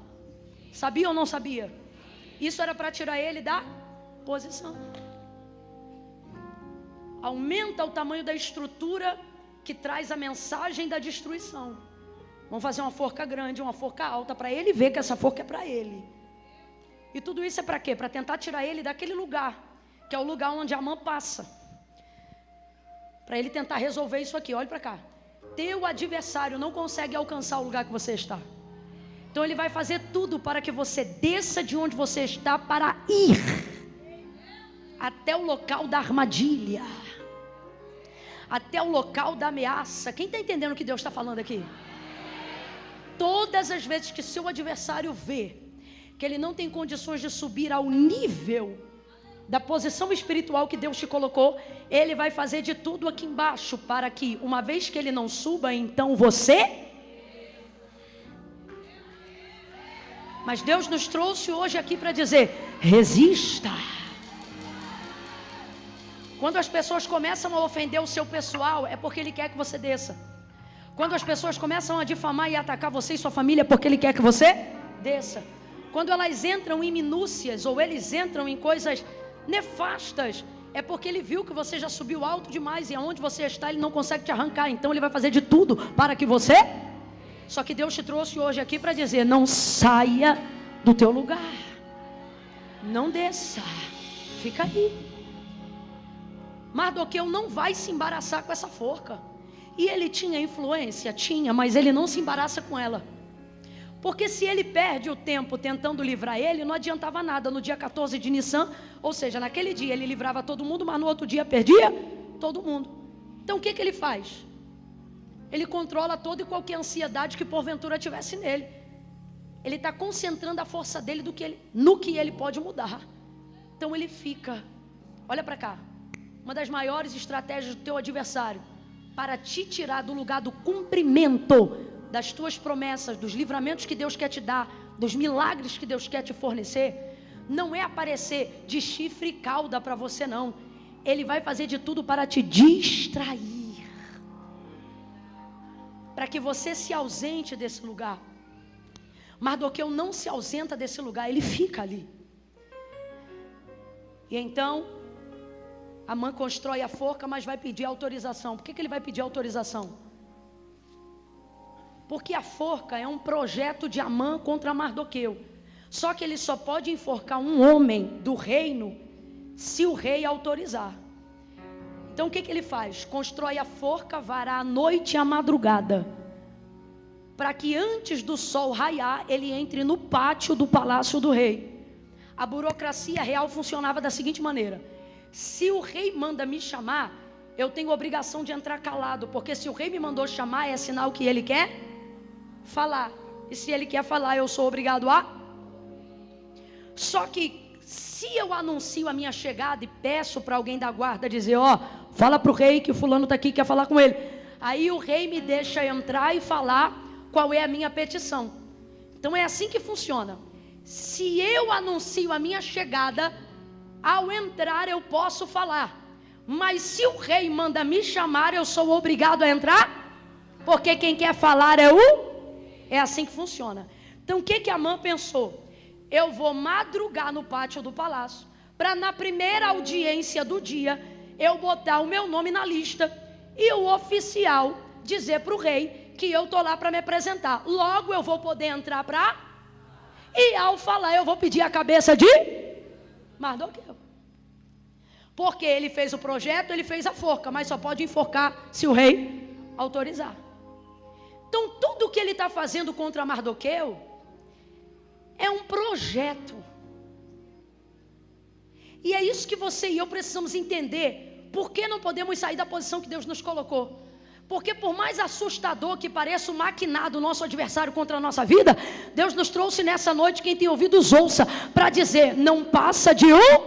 Speaker 1: Sabia ou não sabia? Isso era para tirar ele da posição. Aumenta o tamanho da estrutura que traz a mensagem da destruição. Vamos fazer uma forca grande, uma forca alta, para ele ver que essa forca é para ele. E tudo isso é para quê? Para tentar tirar ele daquele lugar, que é o lugar onde Amã passa. Para ele tentar resolver isso aqui. Olhe para cá. Teu adversário não consegue alcançar o lugar que você está. Então ele vai fazer tudo para que você desça de onde você está para ir até o local da armadilha, até o local da ameaça. Quem está entendendo o que Deus está falando aqui? Todas as vezes que seu adversário vê que ele não tem condições de subir ao nível da posição espiritual que Deus te colocou, ele vai fazer de tudo aqui embaixo para que, uma vez que ele não suba, então você... Mas Deus nos trouxe hoje aqui para dizer: resista. Quando as pessoas começam a ofender o seu pessoal, é porque Ele quer que você desça. Quando as pessoas começam a difamar e atacar você e sua família, é porque Ele quer que você desça. Quando elas entram em minúcias, ou eles entram em coisas nefastas, é porque Ele viu que você já subiu alto demais e aonde você está Ele não consegue te arrancar. Então Ele vai fazer de tudo para que você... Só que Deus te trouxe hoje aqui para dizer: não saia do teu lugar, não desça, fica aí. Mardoqueu não vai se embaraçar com essa forca. E ele tinha influência? Tinha, mas ele não se embaraça com ela. Porque se ele perde o tempo tentando livrar ele, não adiantava nada. No dia 14 de Nissan, ou seja, naquele dia ele livrava todo mundo, mas no outro dia perdia todo mundo. Então o que ele faz? Ele controla toda e qualquer ansiedade que porventura tivesse nele. Ele está concentrando a força dele no que ele pode mudar. Então ele fica. Olha para cá. Uma das maiores estratégias do teu adversário para te tirar do lugar do cumprimento das tuas promessas, dos livramentos que Deus quer te dar, dos milagres que Deus quer te fornecer, não é aparecer de chifre e cauda para você, não. Ele vai fazer de tudo para te distrair, para que você se ausente desse lugar. Mardoqueu não se ausenta desse lugar, ele fica ali. E então Amã constrói a forca, mas vai pedir autorização. Por que ele vai pedir autorização? Porque a forca é um projeto de Amã contra Mardoqueu. Só que ele só pode enforcar um homem do reino se o rei autorizar. Então o que ele faz? Constrói a forca, vará a noite e a madrugada, para que antes do sol raiar, ele entre no pátio do palácio do rei. A burocracia real funcionava da seguinte maneira: se o rei manda me chamar, eu tenho obrigação de entrar calado, porque se o rei me mandou chamar, é sinal que ele quer falar. E se ele quer falar, eu sou obrigado a... Só que se eu anuncio a minha chegada e peço para alguém da guarda dizer: ó, fala para o rei que o fulano está aqui, quer falar com ele. Aí o rei me deixa entrar e falar qual é a minha petição. Então é assim que funciona. Se eu anuncio a minha chegada, ao entrar eu posso falar. Mas se o rei manda me chamar, eu sou obrigado a entrar, porque quem quer falar é o... É assim que funciona. Então o que Amã pensou? Eu vou madrugar no pátio do palácio, para na primeira audiência do dia, eu botar o meu nome na lista, e o oficial dizer para o rei que eu estou lá para me apresentar. Logo eu vou poder entrar para... E ao falar eu vou pedir a cabeça de Mardoqueu. Porque ele fez o projeto, ele fez a forca, mas só pode enforcar se o rei autorizar. Então tudo que ele está fazendo contra Mardoqueu é um projeto. E é isso que você e eu precisamos entender. Por que não podemos sair da posição que Deus nos colocou? Porque por mais assustador que pareça o maquinar do nosso adversário contra a nossa vida, Deus nos trouxe nessa noite, quem tem ouvidos ouça, para dizer, não passa de um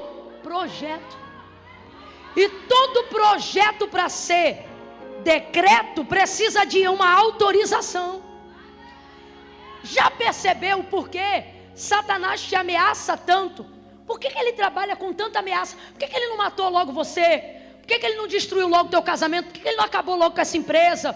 Speaker 1: projeto. E todo projeto para ser decreto precisa de uma autorização. Já percebeu por que Satanás te ameaça tanto? Por que ele trabalha com tanta ameaça? Por que ele não matou logo você? Por que ele não destruiu logo o teu casamento? Por que ele não acabou logo com essa empresa?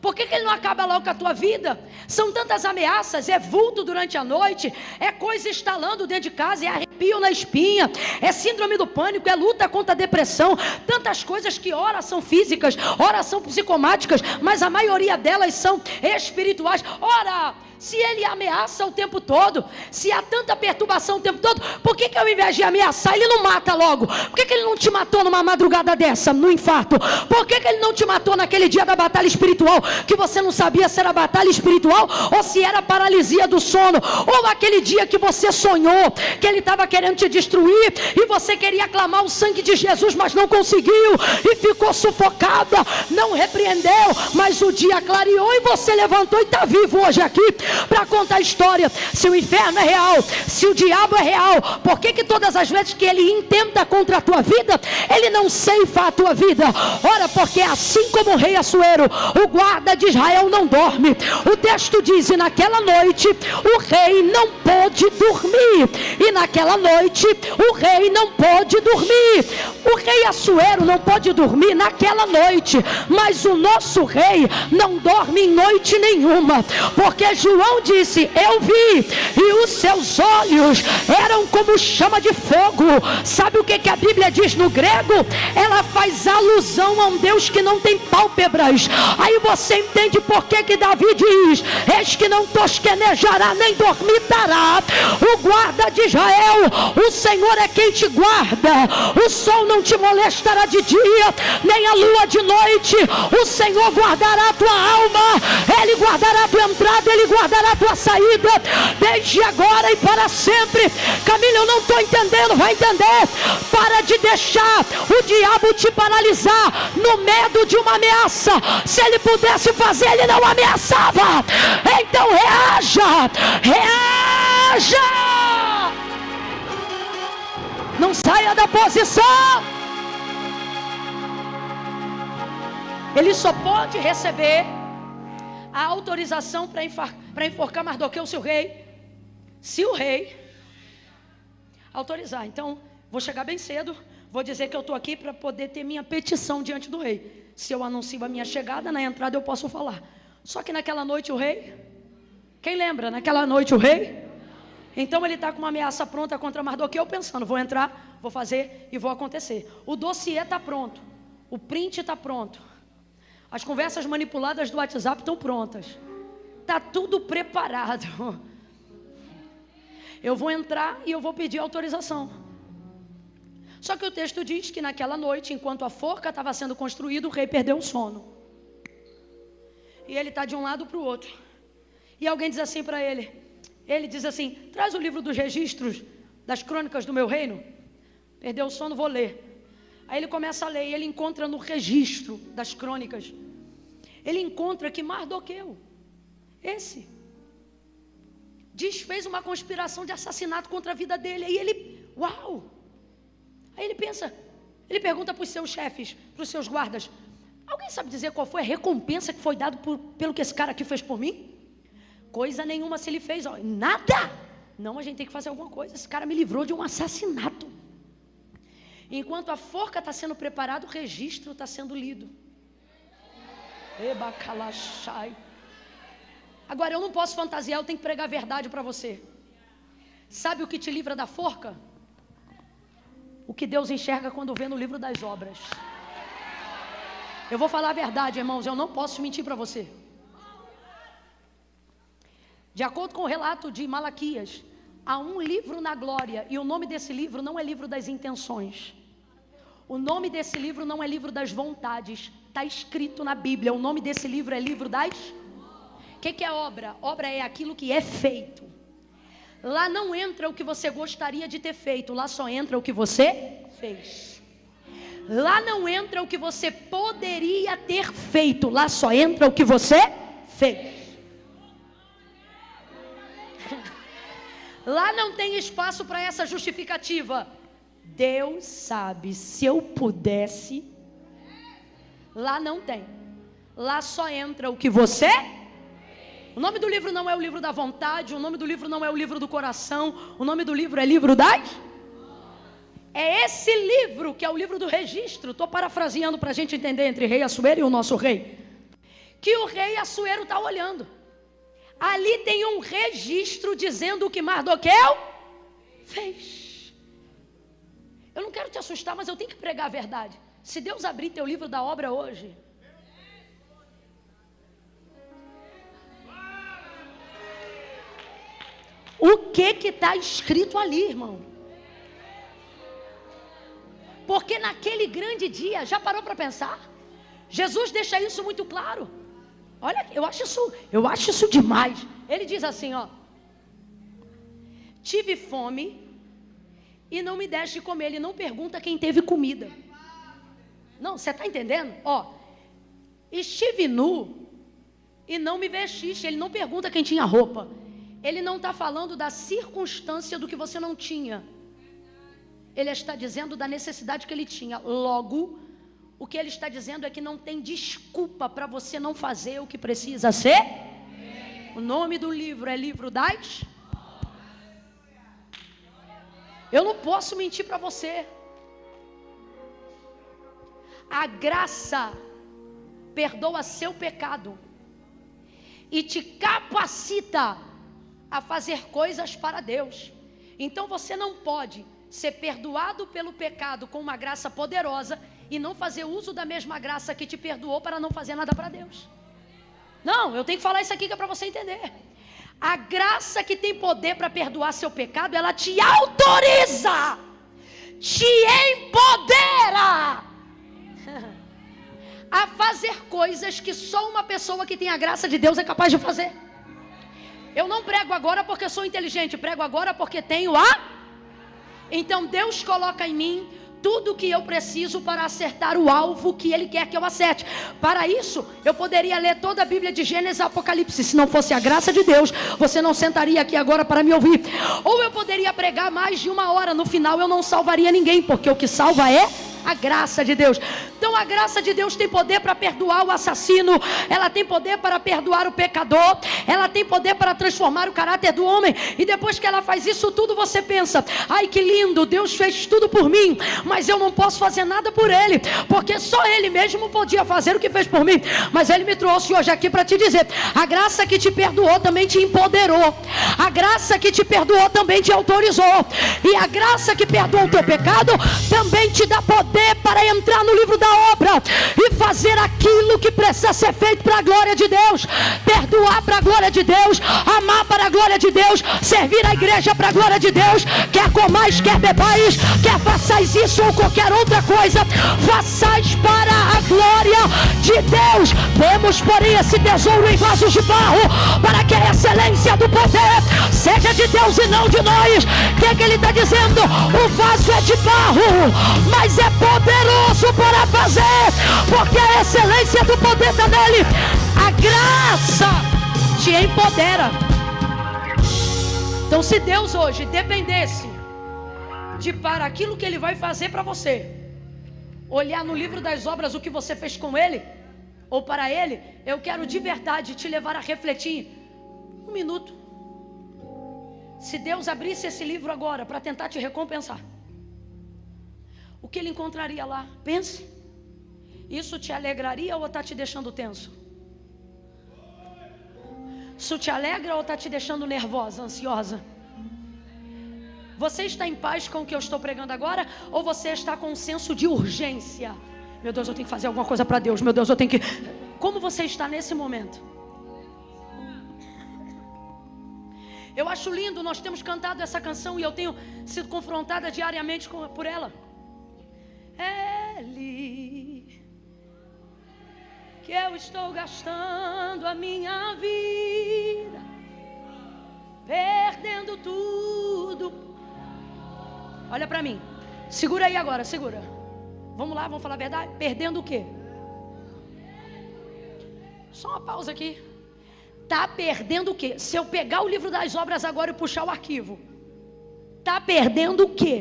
Speaker 1: Por que ele não acaba logo com a tua vida? São tantas ameaças, é vulto durante a noite, é coisa instalando dentro de casa, é arrepio na espinha, é síndrome do pânico, é luta contra a depressão, tantas coisas que ora são físicas, ora são psicomáticas, mas a maioria delas são espirituais. Ora, se ele ameaça o tempo todo, se há tanta perturbação o tempo todo, por que ao invés de ameaçar, ele não mata logo? Por que ele não te matou numa madrugada dessa, no infarto? Por que ele não te matou naquele dia da batalha espiritual, que você não sabia se era batalha espiritual, ou se era paralisia do sono, ou aquele dia que você sonhou, que ele estava querendo te destruir, e você queria clamar o sangue de Jesus, mas não conseguiu, e ficou sufocada, não repreendeu, mas o dia clareou, e você levantou e está vivo hoje aqui, para contar a história. Se o inferno é real, se o diabo é real, por que todas as vezes que ele intenta contra a tua vida, ele não ceifa a tua vida? Ora, porque assim como o rei Assuero, o guarda de Israel não dorme. O texto diz, e naquela noite o rei não pôde dormir, e naquela noite o rei não pôde dormir. O rei Assuero não pode dormir naquela noite, mas o nosso rei não dorme em noite nenhuma, porque João disse, eu vi, e os seus olhos eram como chama de fogo. Sabe o que a Bíblia diz no grego? Ela faz alusão a um Deus que não tem pálpebras. Aí você entende por que Davi diz, eis que não tosquenejará, nem dormitará o guarda de Israel. O Senhor é quem te guarda, o sol não te molestará de dia, nem a lua de noite. O Senhor guardará a tua alma, Ele guardará a tua entrada, Ele guardará a tua saída, desde agora e para sempre. Camila, eu não estou entendendo, vai entender. Para de deixar o diabo te paralisar no medo de uma ameaça. Se ele pudesse fazer, ele não ameaçava. Então reaja, reaja, não saia da posição. Ele só pode receber a autorização para enforcar Mardoqueu, seu rei, se o rei autorizar. Então, vou chegar bem cedo, vou dizer que eu estou aqui para poder ter minha petição diante do rei. Se eu anuncio a minha chegada, na entrada eu posso falar. Só que naquela noite o rei, quem lembra? Naquela noite o rei, então ele está com uma ameaça pronta contra Mardoqueu, pensando, vou entrar, vou fazer e vou acontecer. O dossiê está pronto, o print está pronto, as conversas manipuladas do WhatsApp estão prontas, está tudo preparado. Eu vou entrar e eu vou pedir autorização. Só que o texto diz que naquela noite, enquanto a forca estava sendo construída, o rei perdeu o sono. E ele está de um lado para o outro. E alguém diz assim para ele, ele diz assim, traz o livro dos registros das crônicas do meu reino. Perdeu o sono, vou ler. Aí ele começa a ler e ele encontra no registro das crônicas, ele encontra que Mardoqueu, esse, fez uma conspiração de assassinato contra a vida dele. Aí ele, uau! Aí ele pensa, ele pergunta para os seus chefes, para os seus guardas, alguém sabe dizer qual foi a recompensa que foi dada pelo que esse cara aqui fez por mim? Coisa nenhuma se ele fez, ó, nada! Não, a gente tem que fazer alguma coisa, esse cara me livrou de um assassinato. Enquanto a forca está sendo preparada, o registro está sendo lido. Agora, eu não posso fantasiar, eu tenho que pregar a verdade para você. Sabe o que te livra da forca? O que Deus enxerga quando vê no livro das obras. Eu vou falar a verdade, irmãos, eu não posso mentir para você. De acordo com o relato de Malaquias, há um livro na glória, e o nome desse livro não é livro das intenções. O nome desse livro não é livro das vontades, está escrito na Bíblia, o nome desse livro é livro das... O que é obra? Obra é aquilo que é feito. Lá não entra o que você gostaria de ter feito, lá só entra o que você fez. Lá não entra o que você poderia ter feito, lá só entra o que você fez. Lá não tem espaço para essa justificativa. Deus sabe, se eu pudesse. Lá não tem. Lá só entra o que você. O nome do livro não é o livro da vontade, o nome do livro não é o livro do coração, o nome do livro é livro das. É esse livro que é o livro do registro. Estou parafraseando para a gente entender entre rei Assuero e o nosso rei. Que o rei Assuero está olhando. Ali tem um registro dizendo o que Mardoqueu fez. Eu não quero te assustar, mas eu tenho que pregar a verdade. Se Deus abrir teu livro da obra hoje, o que está escrito ali, irmão? Porque naquele grande dia, já parou para pensar? Jesus deixa isso muito claro. Olha, eu acho isso demais. Ele diz assim, ó: tive fome e não me deste de comer. Ele não pergunta quem teve comida. Não, você está entendendo? Ó, estive nu e não me vestiste. Ele não pergunta quem tinha roupa. Ele não está falando da circunstância do que você não tinha. Ele está dizendo da necessidade que ele tinha. Logo, o que ele está dizendo é que não tem desculpa para você não fazer o que precisa ser. O nome do livro é livro das. Eu não posso mentir para você. A graça perdoa seu pecado e te capacita a fazer coisas para Deus. Então você não pode ser perdoado pelo pecado com uma graça poderosa e não fazer uso da mesma graça que te perdoou para não fazer nada para Deus. Não, eu tenho que falar isso aqui que é para você entender. A graça que tem poder para perdoar seu pecado, ela te autoriza, te empodera a fazer coisas que só uma pessoa que tem a graça de Deus é capaz de fazer. Eu não prego agora porque sou inteligente, prego agora porque tenho a. Então Deus coloca em mim tudo o que eu preciso para acertar o alvo que Ele quer que eu acerte. Para isso, eu poderia ler toda a Bíblia de Gênesis a Apocalipse. Se não fosse a graça de Deus, você não sentaria aqui agora para me ouvir. Ou eu poderia pregar mais de 1 hora. No final eu não salvaria ninguém, porque o que salva é a graça de Deus. Então a graça de Deus tem poder para perdoar o assassino, ela tem poder para perdoar o pecador, ela tem poder para transformar o caráter do homem. E depois que ela faz isso tudo, você pensa: ai, que lindo, Deus fez tudo por mim, mas eu não posso fazer nada por Ele, porque só Ele mesmo podia fazer o que fez por mim. Mas Ele me trouxe hoje aqui para te dizer: a graça que te perdoou também te empoderou, a graça que te perdoou também te autorizou, e a graça que perdoa o teu pecado também te dá poder para entrar no livro da obra e fazer aquilo que precisa ser feito para a glória de Deus, perdoar para a glória de Deus, amar para a glória de Deus, servir a igreja para a glória de Deus. Quer comais, quer bebais, quer façais isso ou qualquer outra coisa, façais para a glória de Deus. Temos, porém, esse tesouro em vasos de barro, para que a excelência do poder seja de Deus e não de nós. O que ele está dizendo? O vaso é de barro, mas é poderoso para fazer, porque a excelência do poder está nele. A graça te empodera. Então, se Deus hoje dependesse de para aquilo que Ele vai fazer para você, olhar no livro das obras o que você fez com Ele ou para Ele, eu quero de verdade te levar a refletir 1 minuto. Se Deus abrisse esse livro agora para tentar te recompensar, o que Ele encontraria lá? Pense. Isso te alegraria ou está te deixando tenso? Isso te alegra ou está te deixando nervosa, ansiosa? Você está em paz com o que eu estou pregando agora? Ou você está com um senso de urgência? Meu Deus, eu tenho que fazer alguma coisa para Deus. Meu Deus, eu tenho que... Como você está nesse momento? Eu acho lindo, nós temos cantado essa canção e eu tenho sido confrontada diariamente por ela. Eli, que eu estou gastando a minha vida, perdendo tudo. Olha para mim, segura aí agora, segura. Vamos lá, vamos falar a verdade? Perdendo o quê? Só uma pausa aqui. Tá perdendo o quê? Se eu pegar o livro das obras agora e puxar o arquivo, tá perdendo o quê?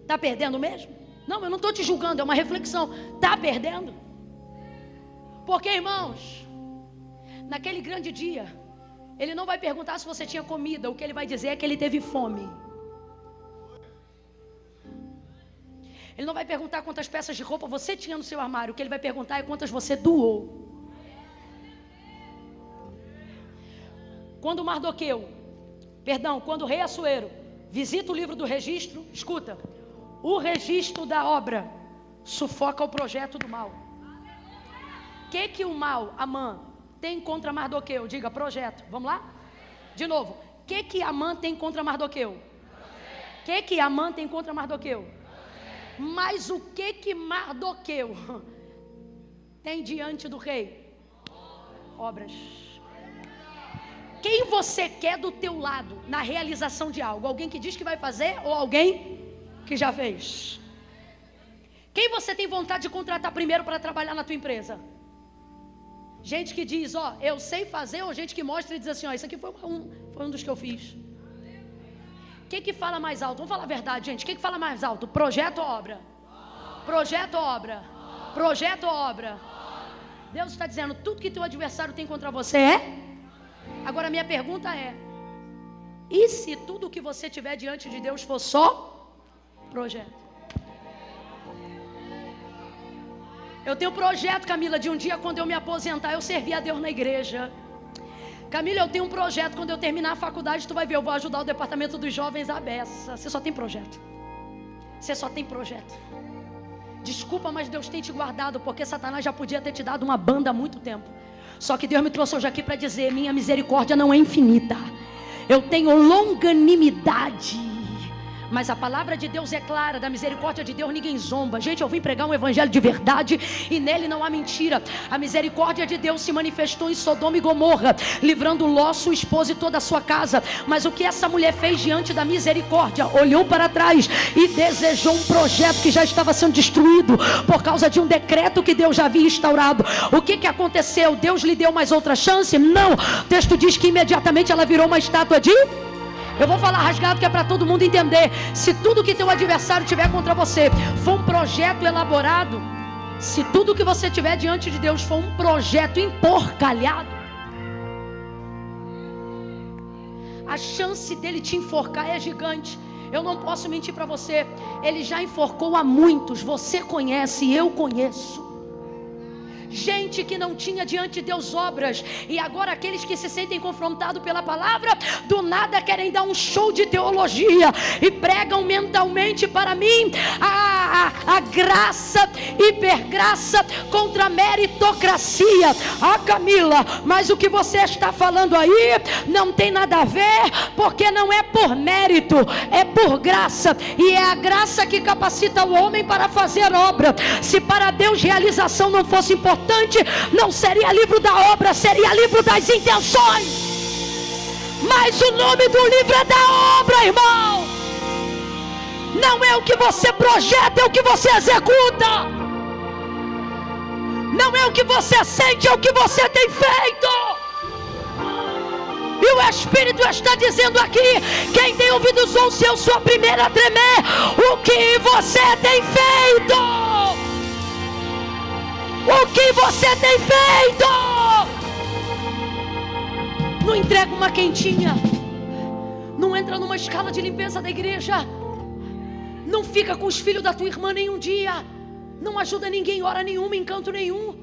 Speaker 1: Tá perdendo mesmo? Não, eu não estou te julgando, é uma reflexão. Tá perdendo? Porque, irmãos, naquele grande dia, ele não vai perguntar se você tinha comida. O que ele vai dizer é que ele teve fome. Ele não vai perguntar quantas peças de roupa você tinha no seu armário. O que ele vai perguntar é quantas você doou. Quando quando o rei Assuero visita o livro do registro, escuta, o registro da obra sufoca o projeto do mal. O que o mal, Amã, tem contra Mardoqueu? Diga, projeto. Vamos lá? De novo. O que Amã tem contra Mardoqueu? O que Amã tem contra Mardoqueu? Mas o que Mardoqueu tem diante do rei? Obras. Quem você quer do teu lado na realização de algo? Alguém que diz que vai fazer ou alguém que já fez? Quem você tem vontade de contratar primeiro para trabalhar na tua empresa? Gente que diz, ó, eu sei fazer, ou gente que mostra e diz assim, ó, isso aqui foi um dos que eu fiz. Quem que fala mais alto? Vamos falar a verdade, gente. Quem que fala mais alto? Projeto ou obra? Projeto ou obra? Projeto ou obra? Deus está dizendo, tudo que teu adversário tem contra você é? Agora minha pergunta é, e se tudo que você tiver diante de Deus for só projeto? Eu tenho um projeto, Camila, de um dia quando eu me aposentar, eu servir a Deus na igreja. Camila, eu tenho um projeto, quando eu terminar a faculdade, tu vai ver, eu vou ajudar o departamento dos jovens à beça. Você só tem projeto. Você só tem projeto. Desculpa, mas Deus tem te guardado, porque Satanás já podia ter te dado uma banda há muito tempo. Só que Deus me trouxe hoje aqui para dizer, minha misericórdia não é infinita. Eu tenho longanimidade. Mas a palavra de Deus é clara, da misericórdia de Deus ninguém zomba. Gente, eu vim pregar um evangelho de verdade e nele não há mentira. A misericórdia de Deus se manifestou em Sodoma e Gomorra, livrando Ló, sua esposa e toda a sua casa. Mas o que essa mulher fez diante da misericórdia? Olhou para trás e desejou um projeto que já estava sendo destruído por causa de um decreto que Deus já havia instaurado. O que aconteceu? Deus lhe deu mais outra chance? Não. O texto diz que imediatamente ela virou uma estátua de... Eu vou falar rasgado que é para todo mundo entender. Se tudo que teu adversário tiver contra você for um projeto elaborado, se tudo que você tiver diante de Deus for um projeto emporcalhado, a chance dele te enforcar é gigante. Eu não posso mentir para você. Ele já enforcou a muitos. Você conhece, eu conheço. Gente que não tinha diante de Deus obras, e agora aqueles que se sentem confrontados pela palavra, do nada querem dar um show de teologia e pregam mentalmente para mim a graça, hipergraça contra a meritocracia. Camila, mas o que você está falando aí não tem nada a ver, porque não é por mérito, é por graça, e é a graça que capacita o homem para fazer obra. Se para Deus realização não fosse importante, não seria livro da obra, seria livro das intenções. Mas o nome do livro é da obra, irmão. Não é o que você projeta, é o que você executa. Não é o que você sente, é o que você tem feito. E o Espírito está dizendo aqui, quem tem ouvidos ouça, eu sou a primeira a tremer. O que você tem feito? O que você tem feito? Não entrega uma quentinha, não entra numa escala de limpeza da igreja, não fica com os filhos da tua irmã nenhum dia, não ajuda ninguém, hora nenhuma, em canto nenhum.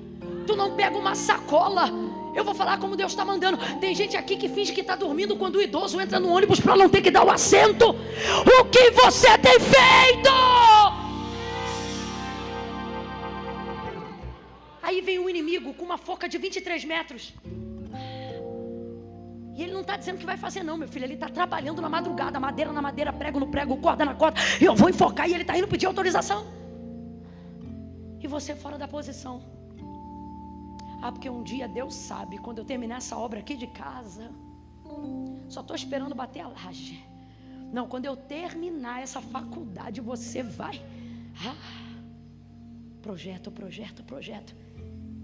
Speaker 1: Tu não pega uma sacola. Eu vou falar como Deus está mandando. Tem gente aqui que finge que está dormindo quando o idoso entra no ônibus para não ter que dar o assento. O que você tem feito? Aí vem um inimigo com uma foca de 23 metros. E ele não está dizendo que vai fazer não, meu filho. Ele está trabalhando na madrugada, madeira na madeira, prego no prego, corda na corda. E eu vou enfocar e ele está indo pedir autorização. E você fora da posição. Porque um dia Deus sabe, quando eu terminar essa obra aqui de casa, só estou esperando bater a laje. Não, quando eu terminar essa faculdade, você vai... projeto.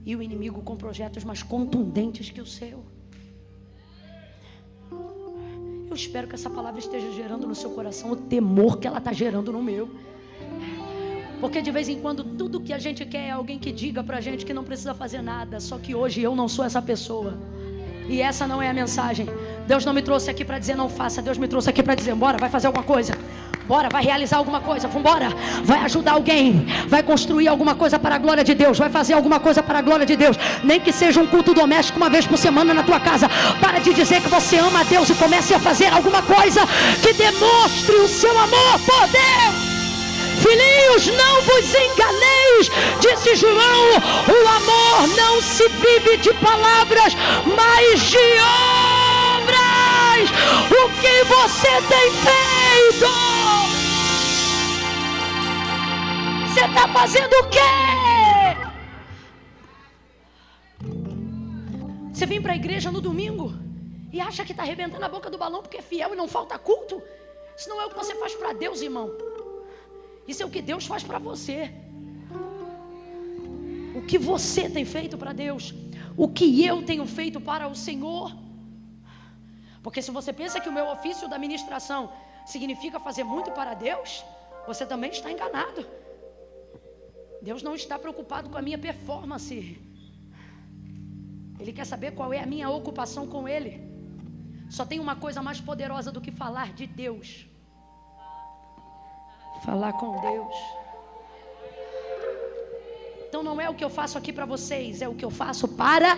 Speaker 1: E o inimigo com projetos mais contundentes que o seu. Eu espero que essa palavra esteja gerando no seu coração o temor que ela está gerando no meu. Porque de vez em quando tudo que a gente quer é alguém que diga pra gente que não precisa fazer nada. Só que hoje eu não sou essa pessoa. E essa não é a mensagem. Deus não me trouxe aqui para dizer não faça. Deus me trouxe aqui para dizer bora, vai fazer alguma coisa. Bora, vai realizar alguma coisa. Vambora, vai ajudar alguém. Vai construir alguma coisa para a glória de Deus. Vai fazer alguma coisa para a glória de Deus. Nem que seja um culto doméstico uma vez por semana na tua casa. Para de dizer que você ama a Deus e comece a fazer alguma coisa que demonstre o seu amor por Deus. Filhinhos, não vos enganeis, disse João, o amor não se vive de palavras, mas de obras. O que você tem feito? Você está fazendo o quê? Você vem para a igreja no domingo e acha que está arrebentando a boca do balão porque é fiel e não falta culto? Isso não é o que você faz para Deus, irmão. Isso é o que Deus faz para você. O que você tem feito para Deus? O que eu tenho feito para o Senhor? Porque se você pensa que o meu ofício da ministração significa fazer muito para Deus, você também está enganado. Deus não está preocupado com a minha performance. Ele quer saber qual é a minha ocupação com Ele. Só tem uma coisa mais poderosa do que falar de Deus. Falar com Deus. Então não é o que eu faço aqui para vocês, é o que eu faço para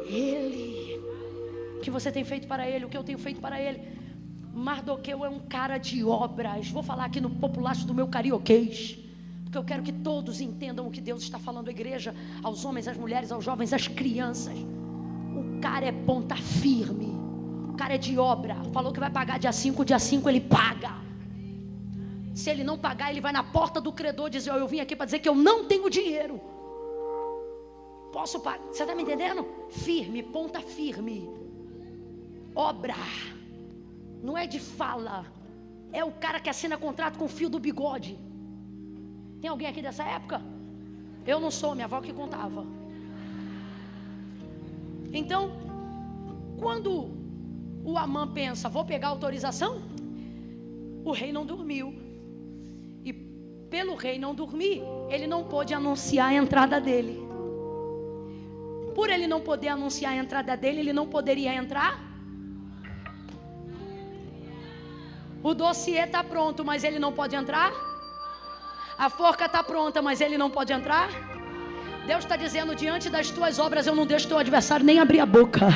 Speaker 1: Ele. O que você tem feito para Ele, o que eu tenho feito para Ele. Mardoqueu é um cara de obras. Vou falar aqui no populacho do meu carioquês, porque eu quero que todos entendam o que Deus está falando à igreja, aos homens, às mulheres, aos jovens, às crianças. O cara é ponta firme, o cara é de obra. Falou que vai pagar dia 5 ele paga. Se ele não pagar, ele vai na porta do credor dizer, eu vim aqui para dizer que eu não tenho dinheiro. Posso pagar? Você está me entendendo? Firme, ponta firme. Obra. Não é de fala. É o cara que assina contrato com o fio do bigode. Tem alguém aqui dessa época? Eu não sou, minha avó que contava. Então, quando o Amã pensa, vou pegar autorização, o rei não dormiu. E pelo rei não dormir, ele não pôde anunciar a entrada dele. Por ele não poder anunciar a entrada dele, ele não poderia entrar. O dossiê está pronto, mas ele não pode entrar. A forca está pronta, mas ele não pode entrar. Deus está dizendo, diante das tuas obras eu não deixo teu adversário nem abrir a boca.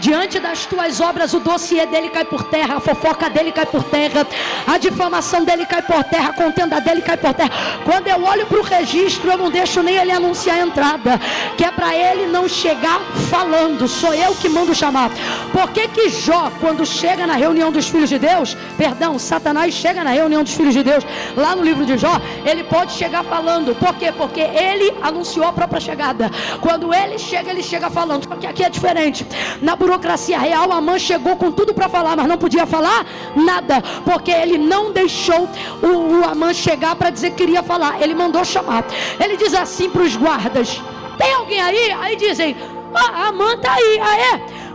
Speaker 1: Diante das tuas obras, o dossiê dele cai por terra, a fofoca dele cai por terra, a difamação dele cai por terra, a contenda dele cai por terra. Quando eu olho para o registro, eu não deixo nem ele anunciar a entrada, que é para ele não chegar falando, sou eu que mando chamar. Por que Jó, quando chega na reunião dos filhos de Deus, Satanás chega na reunião dos filhos de Deus, lá no livro de Jó, ele pode chegar falando. Por quê? Porque ele anunciou a própria chegada. Quando ele chega falando. Só que aqui é diferente. Na burocracia real, Amã chegou com tudo para falar, mas não podia falar nada, porque ele não deixou o Amã chegar para dizer que queria falar. Ele mandou chamar. Ele diz assim para os guardas, tem alguém aí? Aí dizem, Amã está aí.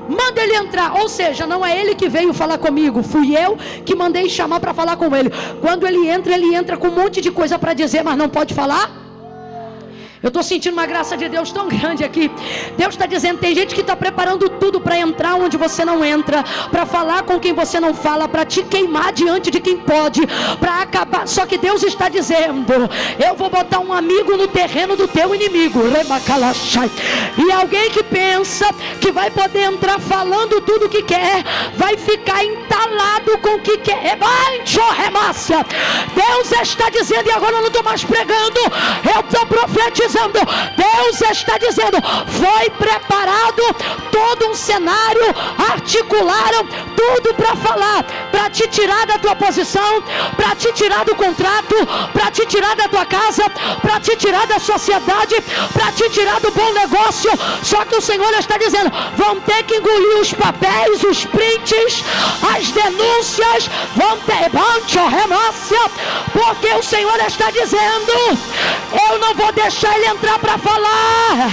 Speaker 1: Manda ele entrar. Ou seja, não é ele que veio falar comigo, fui eu que mandei chamar para falar com ele. Quando ele entra com um monte de coisa para dizer, mas não pode falar. Eu estou sentindo uma graça de Deus tão grande aqui. Deus está dizendo, tem gente que está preparando tudo para entrar onde você não entra, para falar com quem você não fala, para te queimar diante de quem pode, para acabar. Só que Deus está dizendo, eu vou botar um amigo no terreno do teu inimigo. E alguém que pensa que vai poder entrar falando tudo o que quer, vai ficar entalado com o que quer. Deus está dizendo, e agora eu não estou mais pregando, eu estou profetizando. profetizando, Deus está dizendo: foi preparado todo um cenário, articularam tudo para falar, para te tirar da tua posição, para te tirar do contrato, para te tirar da tua casa, para te tirar da sociedade, para te tirar do bom negócio. Só que o Senhor está dizendo: vão ter que engolir os papéis, os prints, as denúncias, vão ter remácia, porque o Senhor está dizendo: eu não vou deixar ele entrar para falar,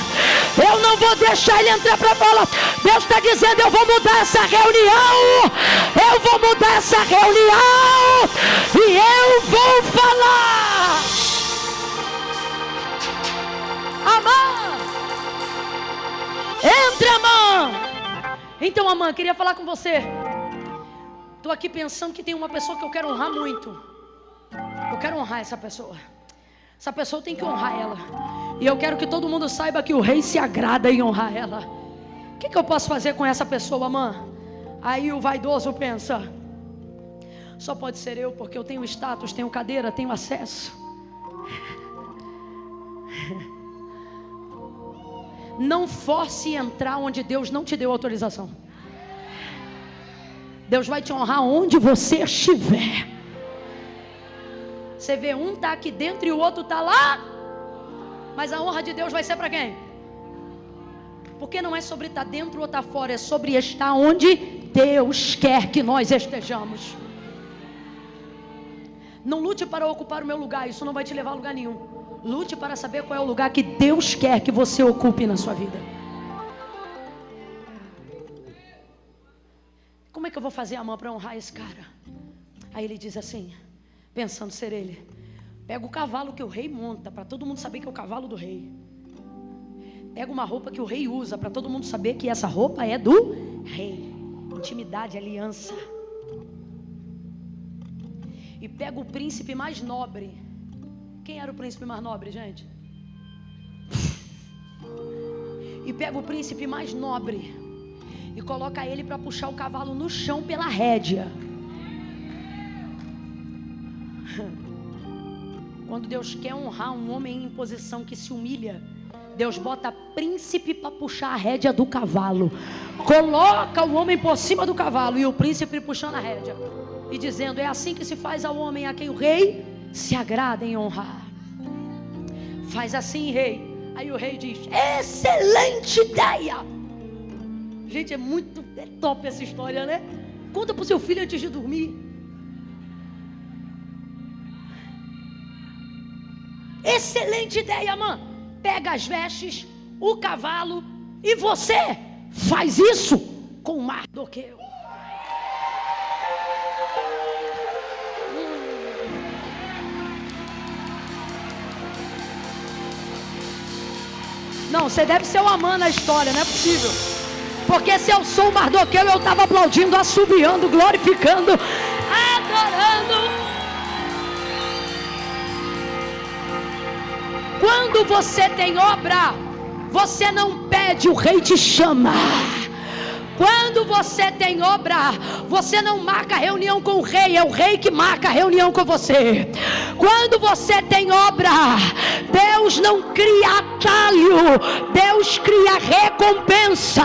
Speaker 1: eu não vou deixar ele entrar para falar. Deus está dizendo: eu vou mudar essa reunião, eu vou mudar essa reunião e eu vou falar. Amã, entra, Amã. Então, Amã, queria falar com você. Estou aqui pensando que tem uma pessoa que eu quero honrar muito. Eu quero honrar essa pessoa. Essa pessoa tem que honrar ela. E eu quero que todo mundo saiba que o rei se agrada em honrar ela. O que eu posso fazer com essa pessoa, Amã? Aí o vaidoso pensa: só pode ser eu, porque eu tenho status, tenho cadeira, tenho acesso. Não force entrar onde Deus não te deu autorização. Deus vai te honrar onde você estiver. Você vê, um está aqui dentro e o outro está lá. Mas a honra de Deus vai ser para quem? Porque não é sobre estar dentro ou estar fora, é sobre estar onde Deus quer que nós estejamos. Não lute para ocupar o meu lugar, isso não vai te levar a lugar nenhum. Lute para saber qual é o lugar que Deus quer que você ocupe na sua vida. Como é que eu vou fazer, a mão para honrar esse cara? Aí ele diz assim, pensando ser ele: pega o cavalo que o rei monta, para todo mundo saber que é o cavalo do rei. Pega uma roupa que o rei usa, para todo mundo saber que essa roupa é do rei. Intimidade, aliança. E pega o príncipe mais nobre. Quem era o príncipe mais nobre, gente? E pega o príncipe mais nobre e coloca ele para puxar o cavalo no chão pela rédea. Quando Deus quer honrar um homem em posição que se humilha, Deus bota príncipe para puxar a rédea do cavalo. Coloca o homem por cima do cavalo e o príncipe puxando a rédea e dizendo: é assim que se faz ao homem a quem o rei se agrada em honrar. Faz assim, rei. Aí o rei diz: excelente ideia. Gente, é top essa história, né? Conta pro seu filho antes de dormir. Excelente ideia, mãe. Pega as vestes, o cavalo e você faz isso com Mardoqueu. Não, você deve ser o Amã na história, não é possível. Porque se eu sou o Mardoqueu, eu estava aplaudindo, assobiando, glorificando, adorando. Quando você tem obra, você não pede, o rei te chama. Quando você tem obra, você não marca reunião com o rei, é o rei que marca a reunião com você. Quando você tem obra, Deus não cria atalho, Deus cria recompensa.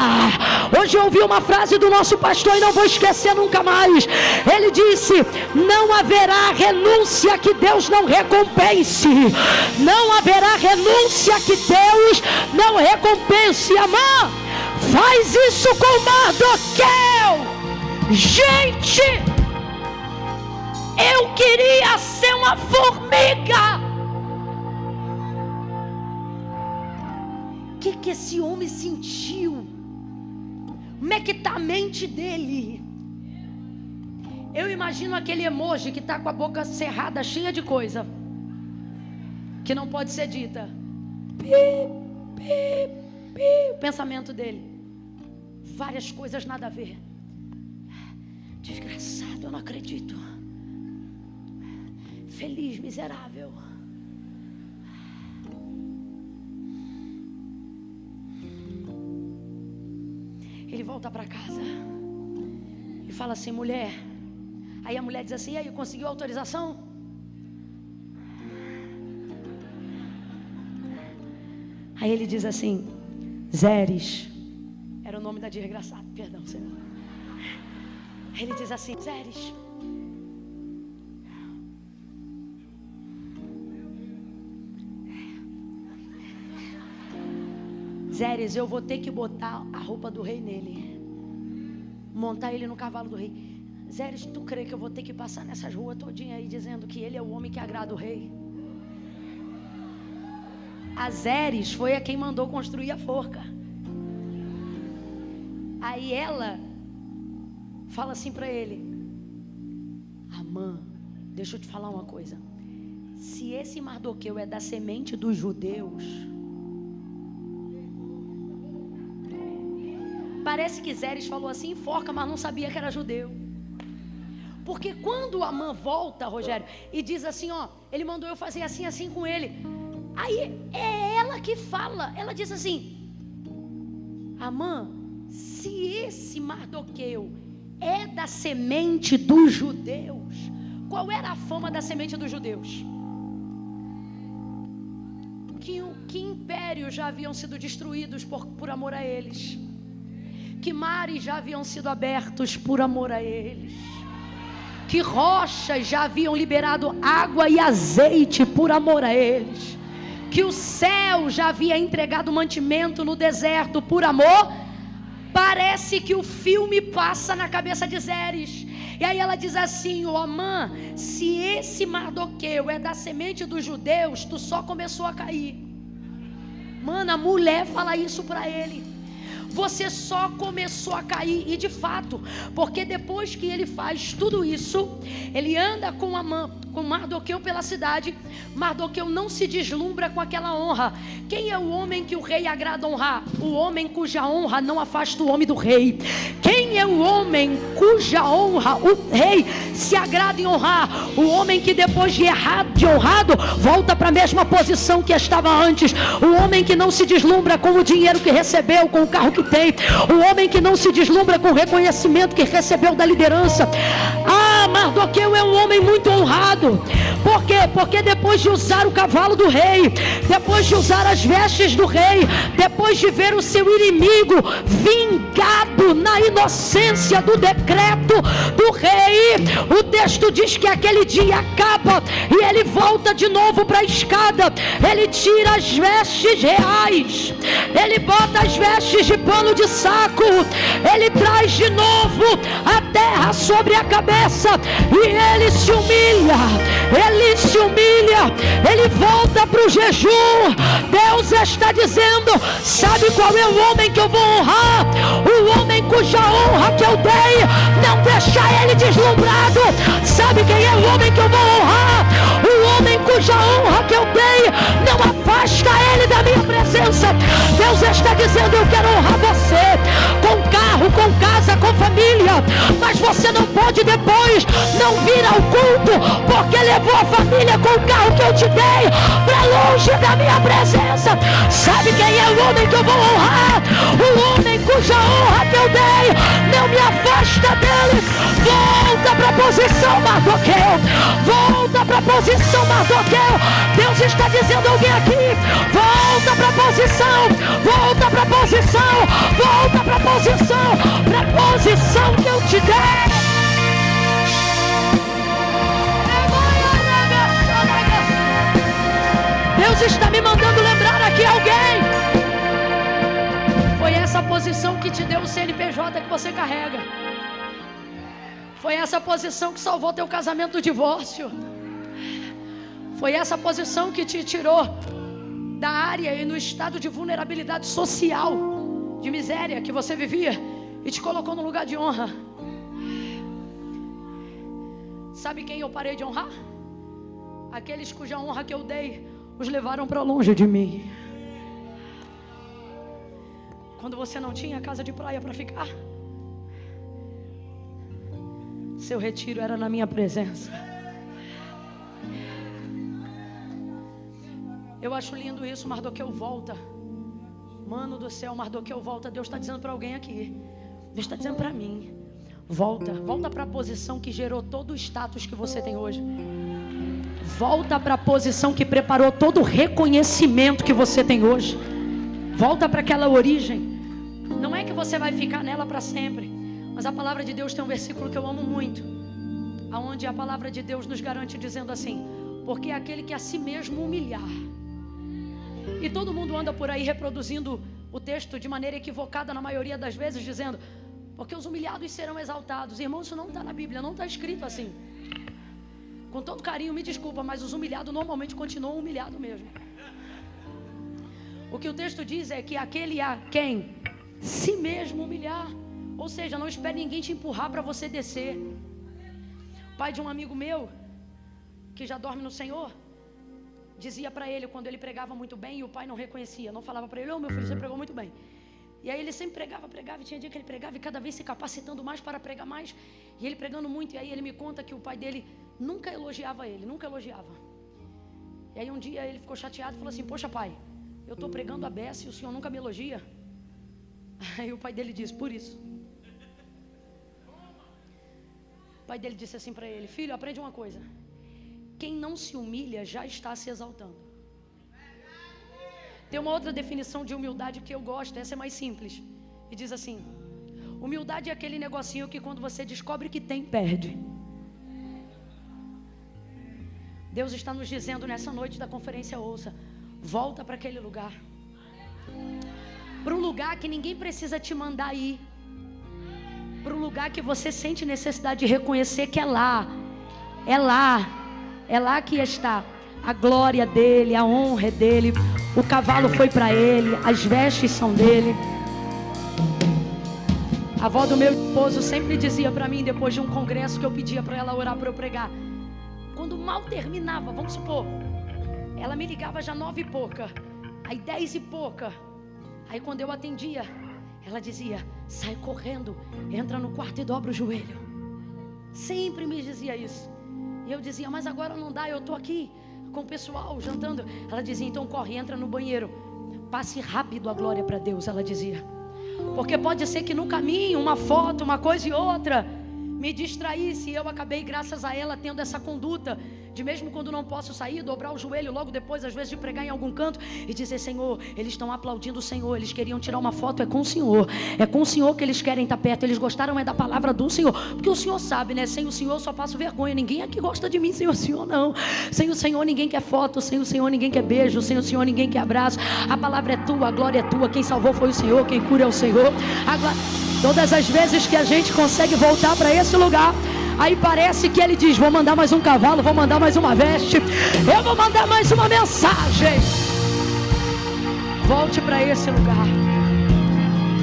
Speaker 1: Hoje eu ouvi uma frase do nosso pastor e não vou esquecer nunca mais. Ele disse: não haverá renúncia que Deus não recompense. Não haverá renúncia que Deus não recompense. Amã, faz isso com Mardoqueu. Gente, eu queria ser uma formiga. O que esse homem sentiu? Como é que está a mente dele? Eu imagino aquele emoji que está com a boca cerrada, cheia de coisa que não pode ser dita. O pensamento dele, várias coisas nada a ver. Desgraçado, eu não acredito. Feliz, miserável. Ele volta para casa e fala assim: mulher. Aí a mulher diz assim: e aí, conseguiu autorização? Aí ele diz assim: Zeres, era o nome da desgraçada, perdão, Senhor. Aí ele diz assim: Zeres, Zeres, eu vou ter que botar a roupa do rei nele, montar ele no cavalo do rei. Zeres, tu crê que eu vou ter que passar nessas ruas todinha aí dizendo que ele é o homem que agrada o rei? A Zeres foi a quem mandou construir a forca. Aí ela fala assim para ele: Amã, deixa eu te falar uma coisa. Se esse Mardoqueu é da semente dos judeus, parece que Zeres falou assim, forca, mas não sabia que era judeu. Porque quando Amã volta, Rogério, e diz assim, ó, ele mandou eu fazer assim, assim com ele. Aí é ela que fala, ela diz assim: Amã, se esse Mardoqueu é da semente dos judeus, qual era a fama da semente dos judeus? Que impérios já haviam sido destruídos por amor a eles, que mares já haviam sido abertos por amor a eles, que rochas já haviam liberado água e azeite por amor a eles, que o céu já havia entregado mantimento no deserto por amor. Parece que o filme passa na cabeça de Zeres. E aí ela diz assim: ô Amã, se esse Mardoqueu é da semente dos judeus, tu só começou a cair. Mano, a mulher fala isso para ele: você só começou a cair. E de fato, porque depois que ele faz tudo isso, ele anda com Mardoqueu pela cidade. Mardoqueu não se deslumbra com aquela honra. Quem é o homem que o rei agrada honrar? O homem cuja honra não afasta o homem do rei. Quem é o homem cuja honra o rei se agrada em honrar? O homem que depois de honrado volta para a mesma posição que estava antes. O homem que não se deslumbra com o dinheiro que recebeu, com o carro que tem. O homem que não se deslumbra com o reconhecimento que recebeu da liderança. Mardoqueu é um homem muito honrado. Por quê? Porque depois de usar o cavalo do rei, depois de usar as vestes do rei, depois de ver o seu inimigo vingado na inocência do decreto do rei, o texto diz que aquele dia acaba e ele volta de novo para a escada. Ele tira as vestes reais, ele bota as vestes de pano de saco, ele traz de novo a terra sobre a cabeça e ele se humilha, ele volta para o jejum. Deus está dizendo: sabe qual é o homem que eu vou honrar? O homem cuja honra que eu dei não deixa ele deslumbrado. Sabe quem é o homem que eu vou honrar? O homem cuja honra que eu dei não afasta ele da minha presença. Deus está dizendo: eu quero honrar você com carro, com casa, com família, mas você não pode depois não vir ao culto porque levou a família com o carro que eu te dei para longe da minha presença. Sabe quem é o homem que eu vou honrar? O homem cuja honra que eu dei não me afasta dele. Volta para a posição, Mardoqueu. Volta para a posição, Mardoqueu. Deus está dizendo a alguém aqui: volta para a posição, volta para a posição, volta para a posição, para a posição que eu te dei. Deus está me mandando lembrar aqui alguém. Foi essa posição que te deu o CNPJ que você carrega. Foi essa posição que salvou teu casamento do divórcio. Foi essa posição que te tirou da área e no estado de vulnerabilidade social, de miséria que você vivia, e te colocou no lugar de honra. Sabe quem eu parei de honrar? Aqueles cuja honra que eu dei os levaram para longe de mim. Quando você não tinha casa de praia para ficar, seu retiro era na minha presença. Eu acho lindo isso. Mardoqueu volta. Mano do céu, Mardoqueu volta. Deus está dizendo para alguém aqui. Deus está dizendo para mim: volta para a posição que gerou todo o status que você tem hoje. Volta para a posição que preparou todo o reconhecimento que você tem hoje. Volta para aquela origem. Não é que você vai ficar nela para sempre, mas a palavra de Deus tem um versículo que eu amo muito, aonde a palavra de Deus nos garante dizendo assim: porque é aquele que a si mesmo humilhar. E todo mundo anda por aí reproduzindo o texto de maneira equivocada na maioria das vezes, dizendo: porque os humilhados serão exaltados. Irmão, isso não está na Bíblia, não está escrito assim. Com todo carinho, me desculpa, mas os humilhados normalmente continuam humilhados mesmo. O que o texto diz é que aquele a quem si mesmo humilhar. Ou seja, não espere ninguém te empurrar para você descer. O pai de um amigo meu, que já dorme no Senhor, dizia para ele, quando ele pregava muito bem, e o pai não reconhecia, não falava para ele: ô meu filho, você pregou muito bem. E aí ele sempre pregava, e tinha dia que ele pregava, e cada vez se capacitando mais para pregar mais, e ele pregando muito. E aí ele me conta que o pai dele nunca elogiava ele, nunca elogiava. E aí um dia ele ficou chateado e falou assim: poxa pai, eu estou pregando a beça e o senhor nunca me elogia. Aí o pai dele disse: por isso. O pai dele disse assim para ele: filho, aprende uma coisa, quem não se humilha já está se exaltando. Tem uma outra definição de humildade que eu gosto, essa é mais simples, e diz assim: humildade é aquele negocinho que quando você descobre que tem, perde. Deus está nos dizendo nessa noite da conferência Ouça: volta para aquele lugar, para um lugar que ninguém precisa te mandar ir, para um lugar que você sente necessidade de reconhecer que é lá, é lá, é lá que está a glória dele, a honra é dele, o cavalo foi para ele, as vestes são dele. A avó do meu esposo sempre dizia para mim, depois de um congresso que eu pedia para ela orar para eu pregar, quando mal terminava, vamos supor, ela me ligava já 9 e pouca, aí 10 e pouca, aí quando eu atendia, ela dizia: sai correndo, entra no quarto e dobra o joelho. Sempre me dizia isso. E eu dizia: mas agora não dá, eu estou aqui com o pessoal jantando. Ela dizia: então corre, entra no banheiro, passe rápido a glória para Deus. Ela dizia, porque pode ser que no caminho uma foto, uma coisa e outra me distraísse. E eu acabei, graças a ela, tendo essa conduta de, mesmo quando não posso sair, dobrar o joelho logo depois, às vezes, de pregar em algum canto e dizer: Senhor, eles estão aplaudindo o Senhor, eles queriam tirar uma foto, é com o Senhor, é com o Senhor que eles querem estar perto, eles gostaram é da palavra do Senhor, porque o Senhor sabe, né? Sem o Senhor eu só passo vergonha, ninguém aqui gosta de mim sem o Senhor, não. Sem o Senhor ninguém quer foto, sem o Senhor ninguém quer beijo, sem o Senhor ninguém quer abraço. A palavra é tua, a glória é tua, quem salvou foi o Senhor, quem cura é o Senhor. Todas as vezes que a gente consegue voltar para esse lugar, aí parece que ele diz: vou mandar mais um cavalo, vou mandar mais uma veste, eu vou mandar mais uma mensagem. Volte para esse lugar.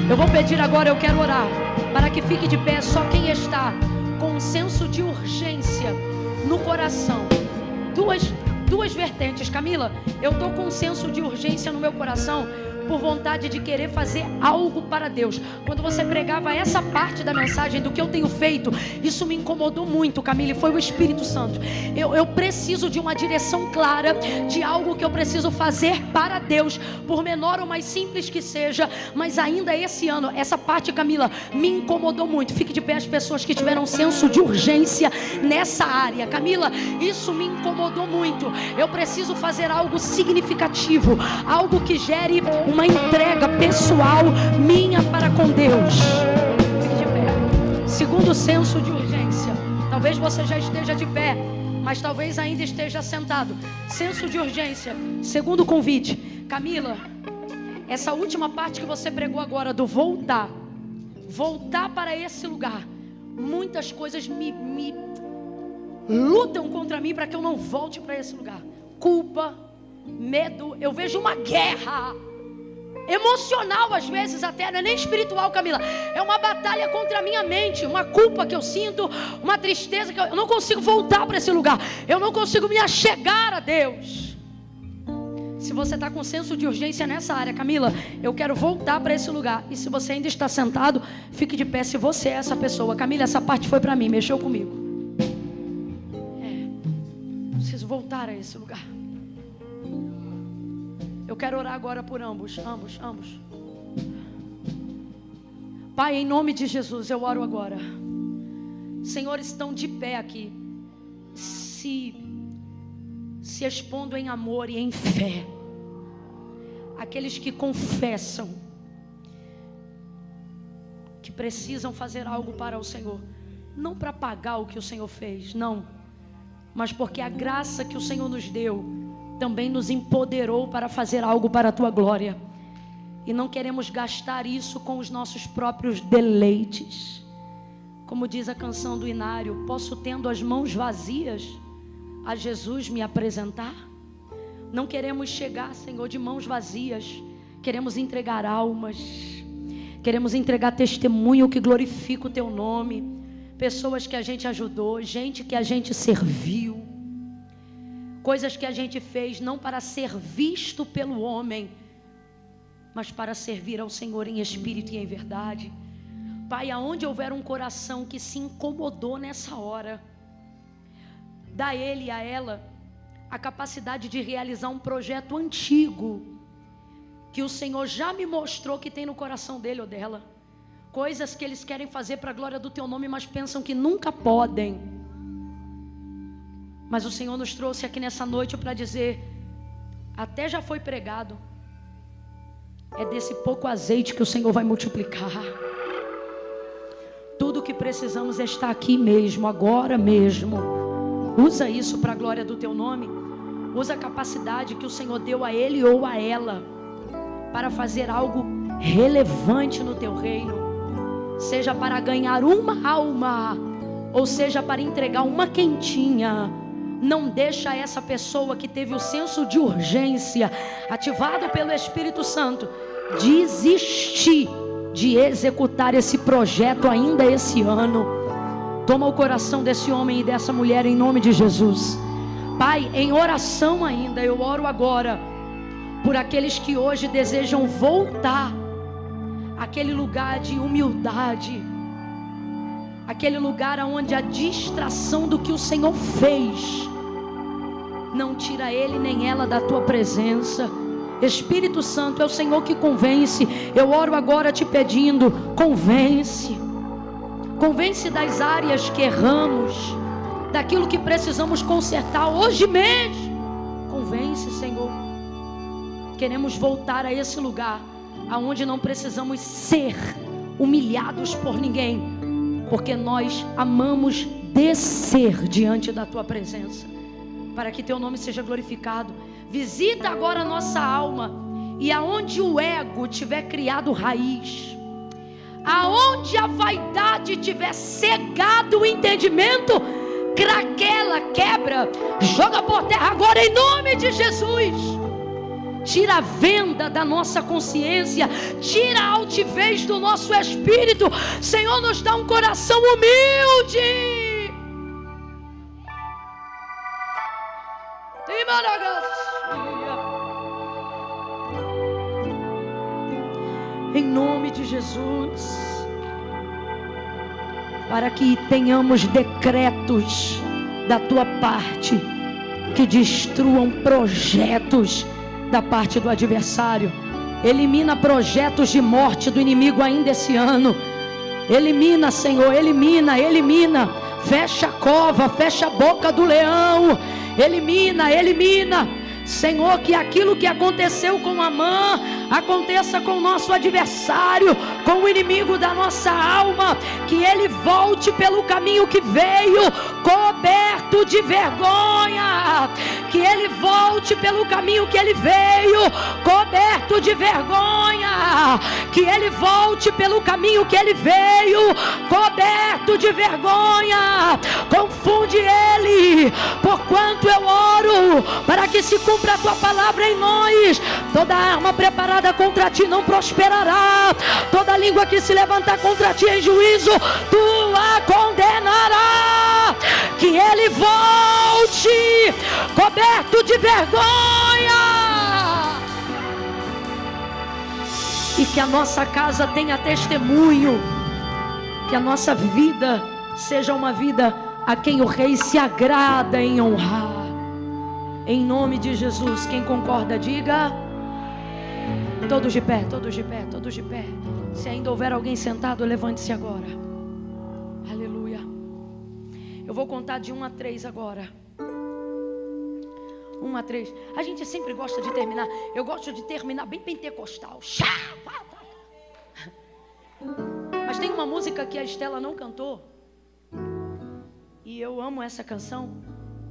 Speaker 1: Eu vou pedir agora, eu quero orar para que fique de pé só quem está com um senso de urgência no coração. Duas vertentes. Camila, eu estou com um senso de urgência no meu coração, por vontade de querer fazer algo para Deus. Quando você pregava essa parte da mensagem do que eu tenho feito, isso me incomodou muito, Camila, e foi o Espírito Santo. Eu preciso de uma direção clara, de algo que eu preciso fazer para Deus, por menor ou mais simples que seja, mas ainda esse ano, essa parte, Camila, me incomodou muito. Fique de pé as pessoas que tiveram senso de urgência nessa área. Camila, isso me incomodou muito. Eu preciso fazer algo significativo, algo que gere uma entrega pessoal minha para com Deus. Fique de pé. Segundo senso de urgência. Talvez você já esteja de pé, mas talvez ainda esteja sentado. Senso de urgência. Segundo convite. Camila, essa última parte que você pregou agora do voltar para esse lugar, muitas coisas me lutam contra mim para que eu não volte para esse lugar. Culpa, medo, eu vejo uma guerra emocional às vezes até, não é nem espiritual, Camila, é uma batalha contra a minha mente, uma culpa que eu sinto, uma tristeza que eu não consigo voltar para esse lugar, eu não consigo me achegar a Deus. Se você está com senso de urgência nessa área, Camila, eu quero voltar para esse lugar. E se você ainda está sentado, fique de pé se você é essa pessoa. Camila, essa parte foi para mim, mexeu comigo. Preciso voltar a esse lugar. Eu quero orar agora por ambos. Pai, em nome de Jesus, eu oro agora. Senhores, estão de pé aqui, se expondo em amor e em fé. aqueles que confessam que precisam fazer algo para o Senhor, não para pagar o que o Senhor fez, não, mas porque a graça que o Senhor nos deu também nos empoderou para fazer algo para a tua glória, e não queremos gastar isso com os nossos próprios deleites. Como diz a canção do Inário: posso, tendo as mãos vazias, a Jesus me apresentar? Não queremos chegar, Senhor, de mãos vazias. Queremos entregar almas, queremos entregar testemunho que glorifica o teu nome, pessoas que a gente ajudou, gente que a gente serviu, coisas que a gente fez não para ser visto pelo homem, mas para servir ao Senhor em espírito e em verdade. Pai, aonde houver um coração que se incomodou nessa hora, dá a ele e a ela a capacidade de realizar um projeto antigo, que o Senhor já me mostrou que tem no coração dele ou dela. Coisas que eles querem fazer para a glória do teu nome, mas pensam que nunca podem. Mas o Senhor nos trouxe aqui nessa noite para dizer: até já foi pregado, é desse pouco azeite que o Senhor vai multiplicar. Tudo o que precisamos está aqui mesmo, agora mesmo. Usa isso para a glória do teu nome. Usa a capacidade que o Senhor deu a ele ou a ela para fazer algo relevante no teu reino. Seja para ganhar uma alma, ou seja para entregar uma quentinha. Não deixa essa pessoa que teve o senso de urgência ativado pelo Espírito Santo desistir de executar esse projeto ainda esse ano. Toma o coração desse homem e dessa mulher em nome de Jesus. Pai, em oração ainda, eu oro agora por aqueles que hoje desejam voltar àquele lugar de humildade, aquele lugar onde a distração do que o Senhor fez não tira ele nem ela da tua presença. Espírito Santo, é o Senhor que convence. Eu oro agora te pedindo: convence das áreas que erramos, daquilo que precisamos consertar hoje mesmo. Convence, Senhor. Queremos voltar a esse lugar aonde não precisamos ser humilhados por ninguém, porque nós amamos descer diante da tua presença, para que teu nome seja glorificado. Visita agora a nossa alma, e aonde o ego tiver criado raiz, aonde a vaidade tiver cegado o entendimento, craquela, quebra, joga por terra agora em nome de Jesus. Tira a venda da nossa consciência, tira a altivez do nosso espírito. Senhor, nos dá um coração humilde. Em nome de Jesus, para que tenhamos decretos da tua parte que destruam projetos da parte do adversário. Elimina projetos de morte do inimigo ainda esse ano. Elimina, Senhor, elimina. Fecha a cova, fecha a boca do leão. Elimina. Senhor, que aquilo que aconteceu com Amã aconteça com o nosso adversário, com o inimigo da nossa alma, que ele volte pelo caminho que veio, coberto de vergonha, que ele volte pelo caminho que ele veio, coberto de vergonha, que ele volte pelo caminho que ele veio, coberto de vergonha. Confunde ele, porquanto eu oro para que se cumpra a tua palavra em nós. Toda arma preparada contra ti não prosperará, toda língua que se levantar contra ti em juízo, tu a condenará. Que ele volte coberto de vergonha, e que a nossa casa tenha testemunho, que a nossa vida seja uma vida a quem o Rei se agrada em honrar. Em nome de Jesus, quem concorda, diga. Todos de pé. Se ainda houver alguém sentado, levante-se agora. Aleluia. Eu vou contar de 1 a 3 agora. 1 a 3. A gente sempre gosta de terminar. Eu gosto de terminar bem pentecostal. Mas tem uma música que a Estela não cantou. E eu amo essa canção.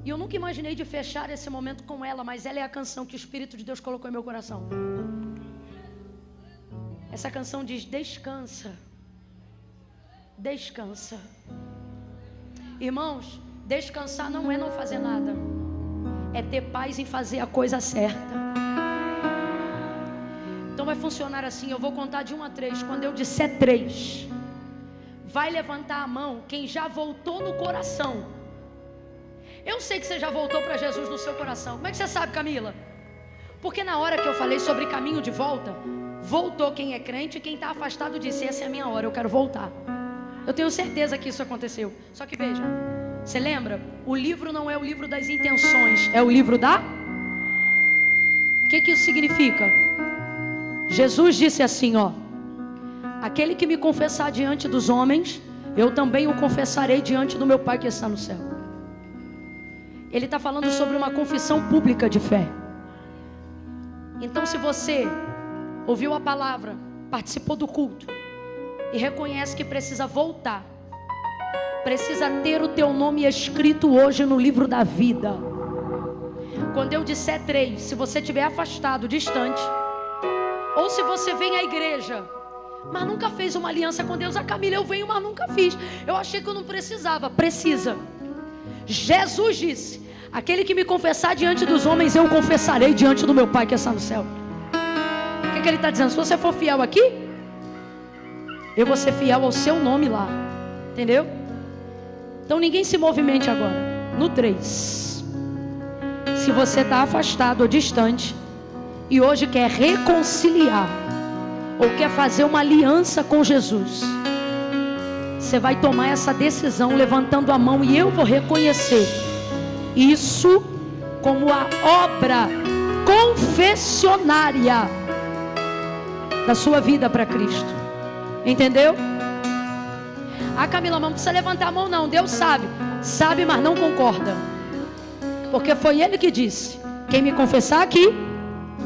Speaker 1: E eu nunca imaginei de fechar esse momento com ela. Mas ela é a canção que o Espírito de Deus colocou em meu coração. Essa canção diz: descansa. Descansa. Irmãos, descansar não é não fazer nada. É ter paz em fazer a coisa certa. Então vai funcionar assim. Eu vou contar de 1 a 3. Quando eu disser 3, vai levantar a mão quem já voltou no coração. Eu sei que você já voltou para Jesus no seu coração. Como é que você sabe, Camila? Porque na hora que eu falei sobre caminho de volta, voltou quem é crente, e quem está afastado disse: essa é a minha hora, eu quero voltar. Eu tenho certeza que isso aconteceu. Só que veja, você lembra? O livro não é o livro das intenções, é o livro da... O que isso significa? Jesus disse assim, ó: aquele que me confessar diante dos homens, eu também o confessarei diante do meu Pai que está no céu. Ele está falando sobre uma confissão pública de fé. Então, se você ouviu a palavra, participou do culto e reconhece que precisa voltar, precisa ter o teu nome escrito hoje no livro da vida. Quando eu disser 3, se você estiver afastado, distante, ou se você vem à igreja, mas nunca fez uma aliança com Deus: a Camila, eu venho, mas nunca fiz, eu achei que eu não precisava. Precisa. Jesus disse: aquele que me confessar diante dos homens, eu confessarei diante do meu Pai que está no céu. O que ele está dizendo? Se você for fiel aqui, eu vou ser fiel ao seu nome lá. Entendeu? Então ninguém se movimente agora. No 3, se você está afastado ou distante e hoje quer reconciliar ou quer fazer uma aliança com Jesus, você vai tomar essa decisão levantando a mão, e eu vou reconhecer isso como a obra confessionária da sua vida para Cristo. Entendeu? Ah, Camila, não precisa levantar a mão não. Deus sabe. Sabe, mas não concorda. Porque foi Ele que disse: quem me confessar aqui,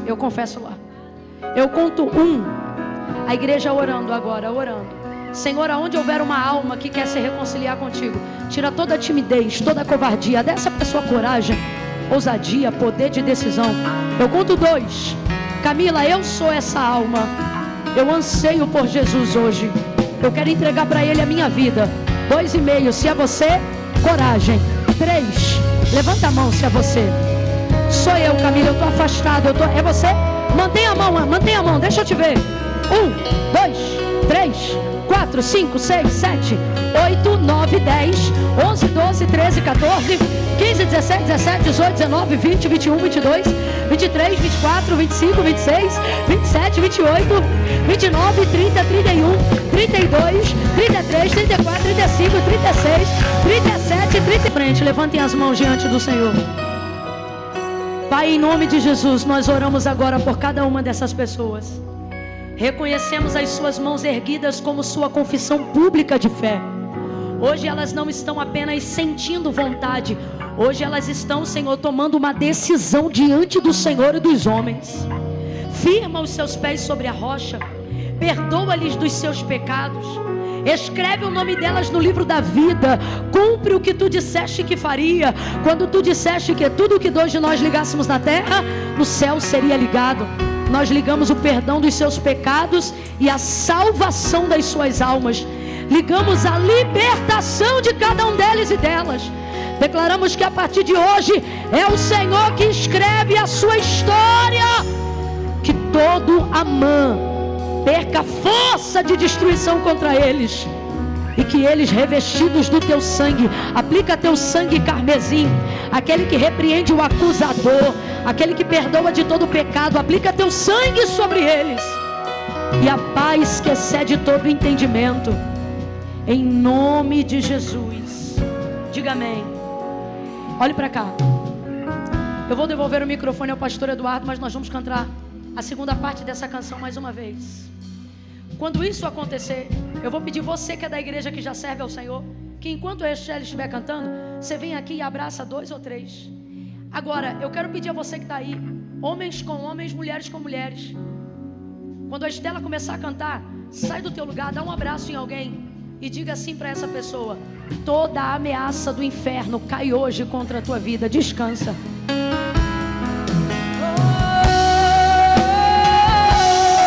Speaker 1: eu confesso lá. Eu conto 1. A igreja orando agora, orando. Senhor, aonde houver uma alma que quer se reconciliar contigo, tira toda a timidez, toda a covardia, dá essa pessoa coragem, ousadia, poder de decisão. Eu conto 2. Camila, eu sou essa alma. Eu anseio por Jesus hoje. Eu quero entregar para Ele a minha vida. 2,5. Se é você, coragem. 3. Levanta a mão se é você. Sou eu, Camila, eu estou afastado. É você? Mantenha a mão, deixa eu te ver. 1, 2, 3, 4, 5, 6, 7, 8, 9, 10, 11, 12, 13, 14, 15, 16, 17, 18, 19, 20, 21, 22, 23, 24, 25, 26, 27, 28, 29, 30, 31, 32, 33, 34, 35, 36, 37, 30. Frente, levantem as mãos diante do Senhor. Pai, em nome de Jesus, nós oramos agora por cada uma dessas pessoas. Reconhecemos as suas mãos erguidas como sua confissão pública de fé. Hoje elas não estão apenas sentindo vontade. Hoje elas estão, Senhor, tomando uma decisão diante do Senhor e dos homens. Firma os seus pés sobre a rocha. Perdoa-lhes dos seus pecados. Escreve o nome delas no livro da vida. Cumpre o que tu disseste que faria. Quando tu disseste que tudo que dois de nós ligássemos na terra, no céu seria ligado. Nós ligamos o perdão dos seus pecados e a salvação das suas almas. Ligamos a libertação de cada um deles e delas. Declaramos que a partir de hoje é o Senhor que escreve a sua história. Que todo Amã perca força de destruição contra eles. E que eles, revestidos do teu sangue, aplica teu sangue carmesim, aquele que repreende o acusador, aquele que perdoa de todo pecado, aplica teu sangue sobre eles. E a paz que excede todo entendimento, em nome de Jesus. Diga amém. Olhe para cá. Eu vou devolver o microfone ao pastor Eduardo, mas nós vamos cantar a segunda parte dessa canção mais uma vez. Quando isso acontecer, eu vou pedir você que é da igreja, que já serve ao Senhor, que enquanto a Estela estiver cantando, você vem aqui e abraça 2 ou 3. Agora, eu quero pedir a você que está aí, homens com homens, mulheres com mulheres, quando a Estela começar a cantar, sai do teu lugar, dá um abraço em alguém e diga assim para essa pessoa: toda a ameaça do inferno cai hoje contra a tua vida, descansa.